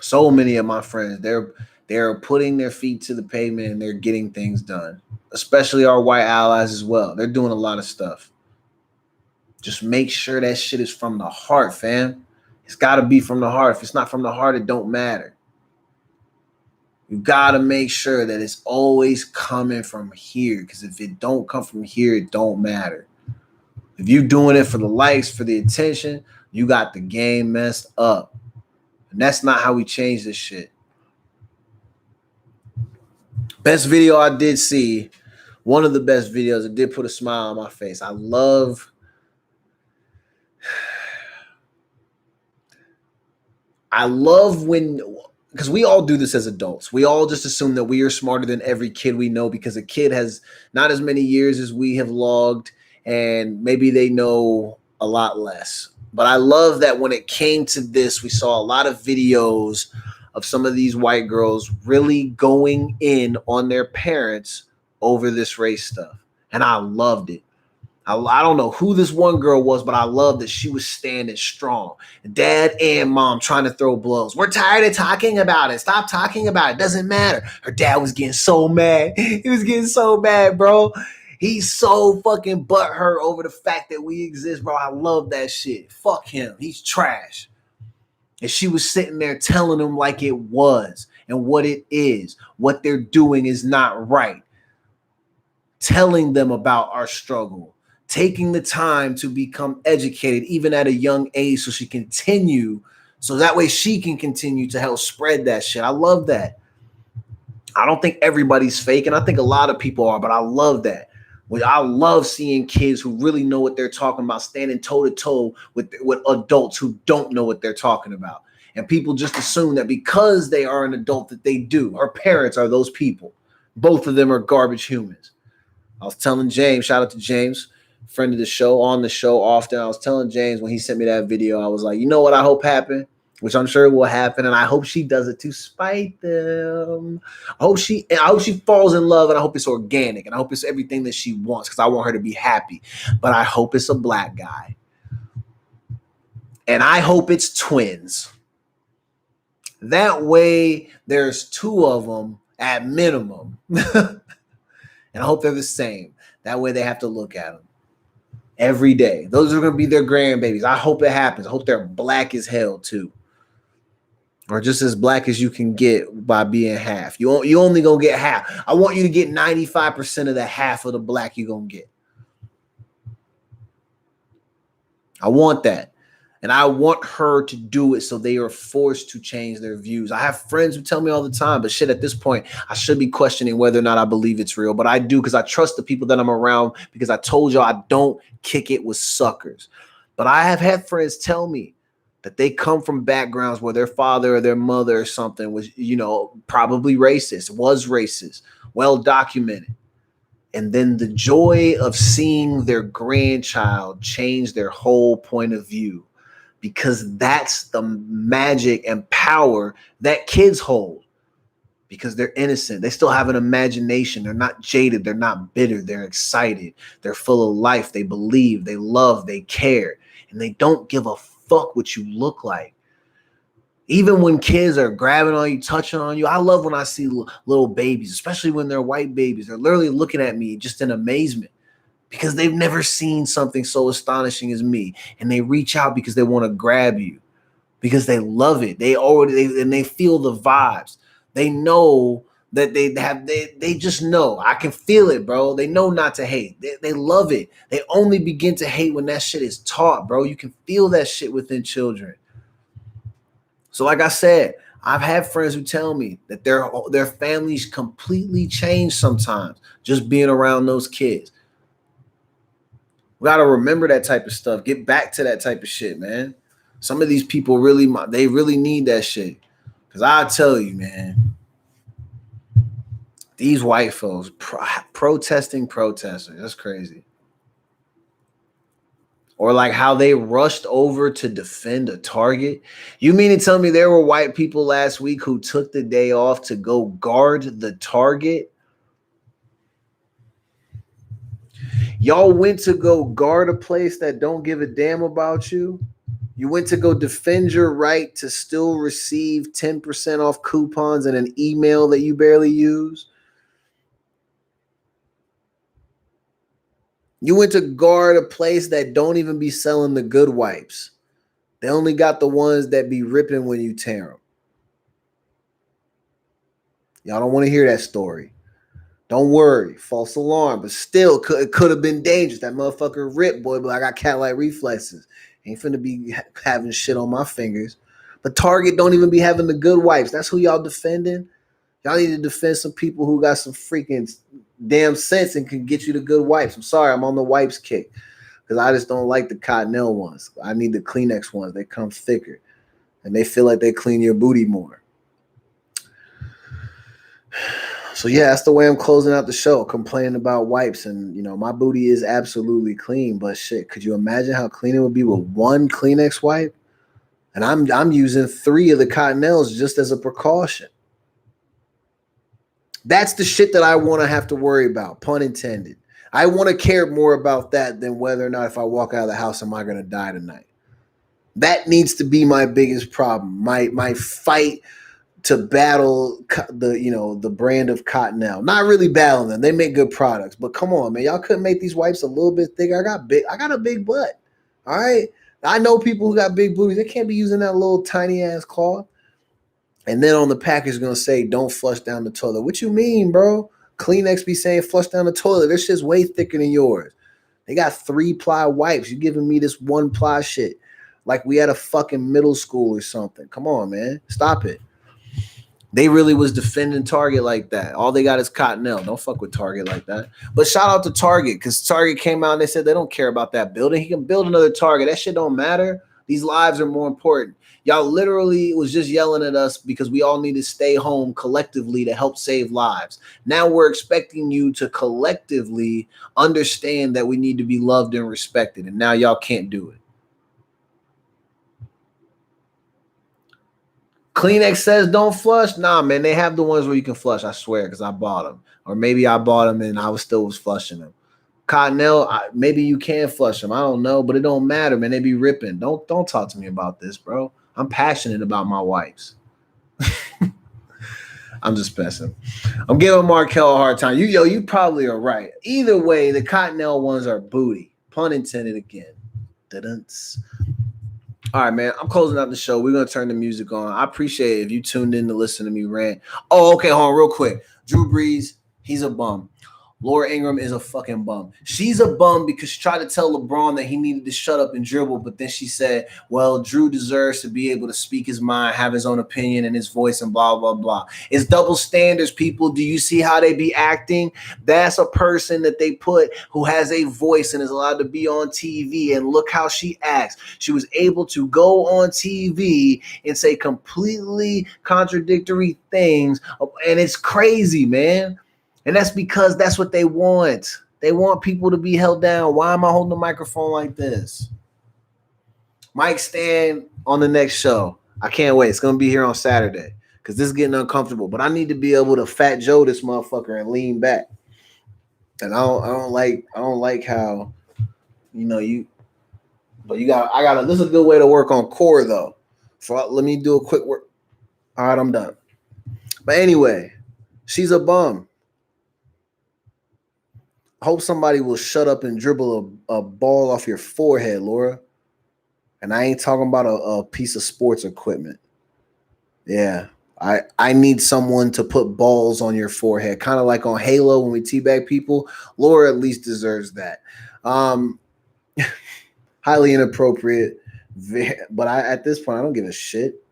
So many of my friends, they're putting their feet to the pavement and they're getting things done, especially our white allies as well. They're doing a lot of stuff. Just make sure that shit is from the heart, fam. It's got to be from the heart. If it's not from the heart, it don't matter. You got to make sure that it's always coming from here, because if it don't come from here, it don't matter. If you're doing it for the likes, for the attention, you got the game messed up. And that's not how we change this shit. Best video I did see, one of the best videos, it did put a smile on my face. I love when, because we all do this as adults. We all just assume that we are smarter than every kid we know because a kid has not as many years as we have logged, and maybe they know a lot less. But I love that when it came to this, we saw a lot of videos of some of these white girls really going in on their parents over this race stuff. And I loved it. I don't know who this one girl was, but I love that she was standing strong. Dad and mom trying to throw blows. We're tired of talking about it. Stop talking about it. Doesn't matter. Her dad was getting so mad. He was getting so mad, bro. He's so fucking butthurt over the fact that we exist, bro. I love that shit. Fuck him. He's trash. And she was sitting there telling him like it was and what it is. What they're doing is not right. Telling them about our struggle. Taking the time to become educated even at a young age so that way she can continue to help spread that shit. I love that. I don't think everybody's fake, and I think a lot of people are, but I love that. I love seeing kids who really know what they're talking about standing toe-to-toe with adults who don't know what they're talking about. And people just assume that because they are an adult that they do. Our parents are those people. Both of them are garbage humans. I was telling James, shout out to James, friend of the show, on the show often. I was telling James when he sent me that video, I was like, you know what I hope happened? Which I'm sure will happen, and I hope she does it to spite them. I hope she falls in love, and I hope it's organic, and I hope it's everything that she wants, because I want her to be happy. But I hope it's a black guy. And I hope it's twins. That way, there's two of them at minimum. And I hope they're the same. That way they have to look at them every day. Those are going to be their grandbabies. I hope it happens. I hope they're black as hell too. Or just as black as you can get by being half. You only going to get half. I want you to get 95% of the half of the black you're going to get. I want that. And I want her to do it so they are forced to change their views. I have friends who tell me all the time, but shit, at this point, I should be questioning whether or not I believe it's real. But I do, because I trust the people that I'm around, because I told y'all I don't kick it with suckers. But I have had friends tell me that they come from backgrounds where their father or their mother or something was, probably racist, was racist, well documented. And then the joy of seeing their grandchild change their whole point of view. Because that's the magic and power that kids hold. Because they're innocent. They still have an imagination. They're not jaded. They're not bitter. They're excited. They're full of life. They believe. They love. They care. And they don't give a fuck what you look like. Even when kids are grabbing on you, touching on you. I love when I see little babies, especially when they're white babies. They're literally looking at me just in amazement. Because they've never seen something so astonishing as me. And they reach out because they want to grab you. Because they love it. They feel the vibes. They know that they just know. I can feel it, bro. They know not to hate. They love it. They only begin to hate when that shit is taught, bro. You can feel that shit within children. So like I said, I've had friends who tell me that their families completely change sometimes just being around those kids. We got to remember that type of stuff. Get back to that type of shit, man. Some of these people they really need that shit. Because I'll tell you, man, these white folks protesting protesters. That's crazy. Or like how they rushed over to defend a target. You mean to tell me there were white people last week who took the day off to go guard the target? Y'all went to go guard a place that don't give a damn about you? You went to go defend your right to still receive 10% off coupons and an email that you barely use? You went to guard a place that don't even be selling the good wipes. They only got the ones that be ripping when you tear them. Y'all don't want to hear that story. Don't worry, false alarm, but still it could have been dangerous. That motherfucker ripped, boy, but I got cat-like reflexes. Ain't finna be having shit on my fingers. But Target don't even be having the good wipes. That's who y'all defending? Y'all need to defend some people who got some freaking damn sense and can get you the good wipes. I'm sorry, I'm on the wipes kick because I just don't like the Cottonelle ones. I need the Kleenex ones. They come thicker and they feel like they clean your booty more. So yeah, that's the way I'm closing out the show, complaining about wipes. And, you know, my booty is absolutely clean, but shit, could you imagine how clean it would be with one Kleenex wipe? And I'm using 3 of the Cottonelles just as a precaution. That's the shit that I want to have to worry about, pun intended. I want to care more about that than whether or not if I walk out of the house, am I going to die tonight? That needs to be my biggest problem. My fight to battle the brand of Cottonelle. Not really battling them. They make good products, but come on, man. Y'all couldn't make these wipes a little bit thicker. I got a big butt. All right. I know people who got big booties. They can't be using that little tiny ass cloth. And then on the package is gonna say, don't flush down the toilet. What you mean, bro? Kleenex be saying flush down the toilet. This shit's way thicker than yours. They got 3-ply wipes. You giving me this 1-ply shit. Like we at a fucking middle school or something. Come on, man. Stop it. They really was defending Target like that. All they got is Cottonelle. Don't fuck with Target like that. But shout out to Target, because Target came out and they said they don't care about that building. He can build another Target. That shit don't matter. These lives are more important. Y'all literally was just yelling at us because we all need to stay home collectively to help save lives. Now we're expecting you to collectively understand that we need to be loved and respected. And now y'all can't do it. Kleenex says don't flush. Nah, man, they have the ones where you can flush. I swear, because I bought them. Or maybe I bought them and I was flushing them. Cottonelle, maybe you can flush them. I don't know, but it don't matter, man. They be ripping. Don't talk to me about this, bro. I'm passionate about my wipes. I'm just messing. I'm giving Markel a hard time. You probably are right. Either way, the Cottonelle ones are booty. Pun intended again. Da-dunce. All right, man. I'm closing out the show. We're going to turn the music on. I appreciate it if you tuned in to listen to me rant. Oh, okay. Hold on real quick. Drew Brees, he's a bum. Laura Ingraham is a fucking bum. She's a bum because she tried to tell LeBron that he needed to shut up and dribble, but then she said, well, Drew deserves to be able to speak his mind, have his own opinion and his voice and blah, blah, blah. It's double standards, people. Do you see how they be acting? That's a person that they put who has a voice and is allowed to be on TV, and look how she acts. She was able to go on TV and say completely contradictory things, and it's crazy, man. And that's because that's what they want. They want people to be held down. Why am I holding the microphone like this? Mic stand on the next show. I can't wait. It's going to be here on Saturday because this is getting uncomfortable. But I need to be able to Fat Joe this motherfucker and lean back. And I don't like how, but this is a good way to work on core though. So let me do a quick work. All right, I'm done. But anyway, she's a bum. I hope somebody will shut up and dribble a ball off your forehead, Laura. And I ain't talking about a piece of sports equipment. Yeah, I need someone to put balls on your forehead, kind of like on Halo when we teabag people. Laura at least deserves that. Um, highly inappropriate, but at this point I don't give a shit.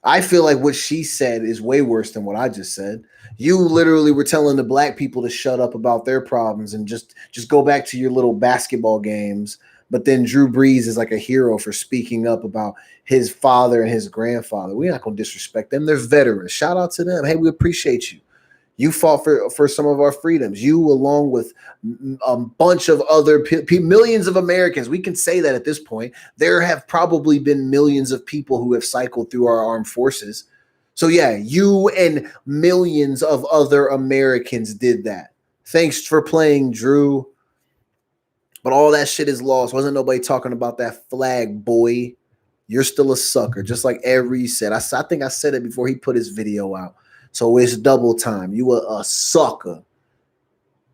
I feel like what she said is way worse than what I just said. You literally were telling the black people to shut up about their problems and just go back to your little basketball games. But then Drew Brees is like a hero for speaking up about his father and his grandfather. We're not gonna disrespect them. They're veterans. Shout out to them. Hey, we appreciate you. You fought for some of our freedoms. You, along with a bunch of other millions of Americans, we can say that at this point. There have probably been millions of people who have cycled through our armed forces. So yeah, you and millions of other Americans did that. Thanks for playing, Drew. But all that shit is lost. Wasn't nobody talking about that flag, boy. You're still a sucker, just like Every said. I think I said it before he put his video out. So it's double time. You were a sucker.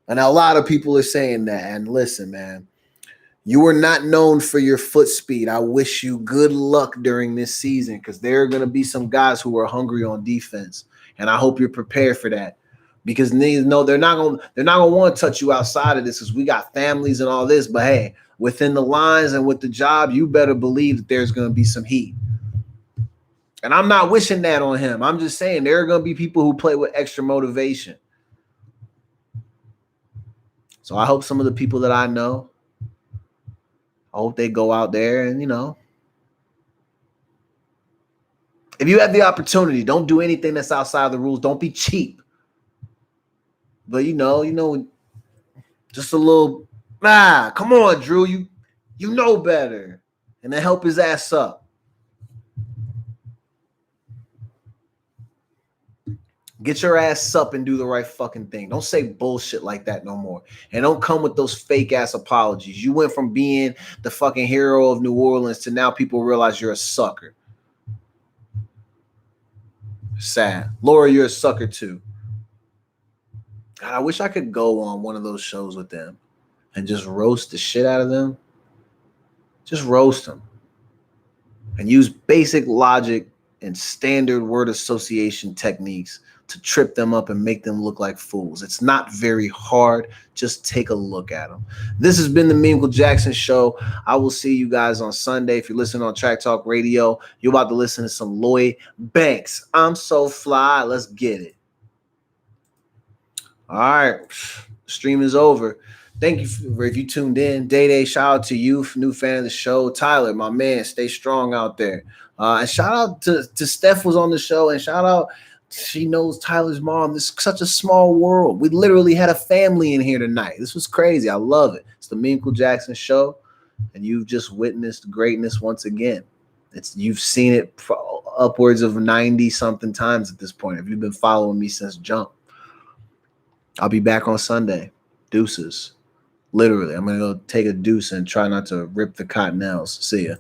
And a lot of people are saying that. And listen, man, you were not known for your foot speed. I wish you good luck during this season because there are going to be some guys who are hungry on defense. And I hope you're prepared for that. Because no, they're not gonna want to touch you outside of this because we got families and all this. But hey, within the lines and with the job, you better believe that there's gonna be some heat. And I'm not wishing that on him. I'm just saying there are gonna be people who play with extra motivation. So I hope some of the people that I know, I hope they go out there and, if you have the opportunity, don't do anything that's outside of the rules. Don't be cheap. But just a little, come on, Drew. You know better. And then help his ass up. Get your ass up and do the right fucking thing. Don't say bullshit like that no more. And don't come with those fake ass apologies. You went from being the fucking hero of New Orleans to now people realize you're a sucker. Sad. Laura, you're a sucker too. God, I wish I could go on one of those shows with them and just roast the shit out of them. Just roast them. And use basic logic and standard word association techniques to trip them up and make them look like fools. It's not very hard. Just take a look at them. This has been the Meaningful Jackson Show. I will see you guys on Sunday. If you're listening on Track Talk Radio, you're about to listen to some Lloyd Banks. I'm so fly. Let's get it. All right. Stream is over. Thank you if you tuned in. Day, shout out to you, new fan of the show. Tyler, my man, stay strong out there. And shout out to Steph was on the show. And shout out, she knows Tyler's mom. This is such a small world. We literally had a family in here tonight. This was crazy. I love it. It's the Meaningful Jackson Show. And you've just witnessed greatness once again. You've seen it upwards of 90-something times at this point. If you've been following me since jump. I'll be back on Sunday. Deuces. Literally, I'm going to go take a deuce and try not to rip the cottonelles. See ya.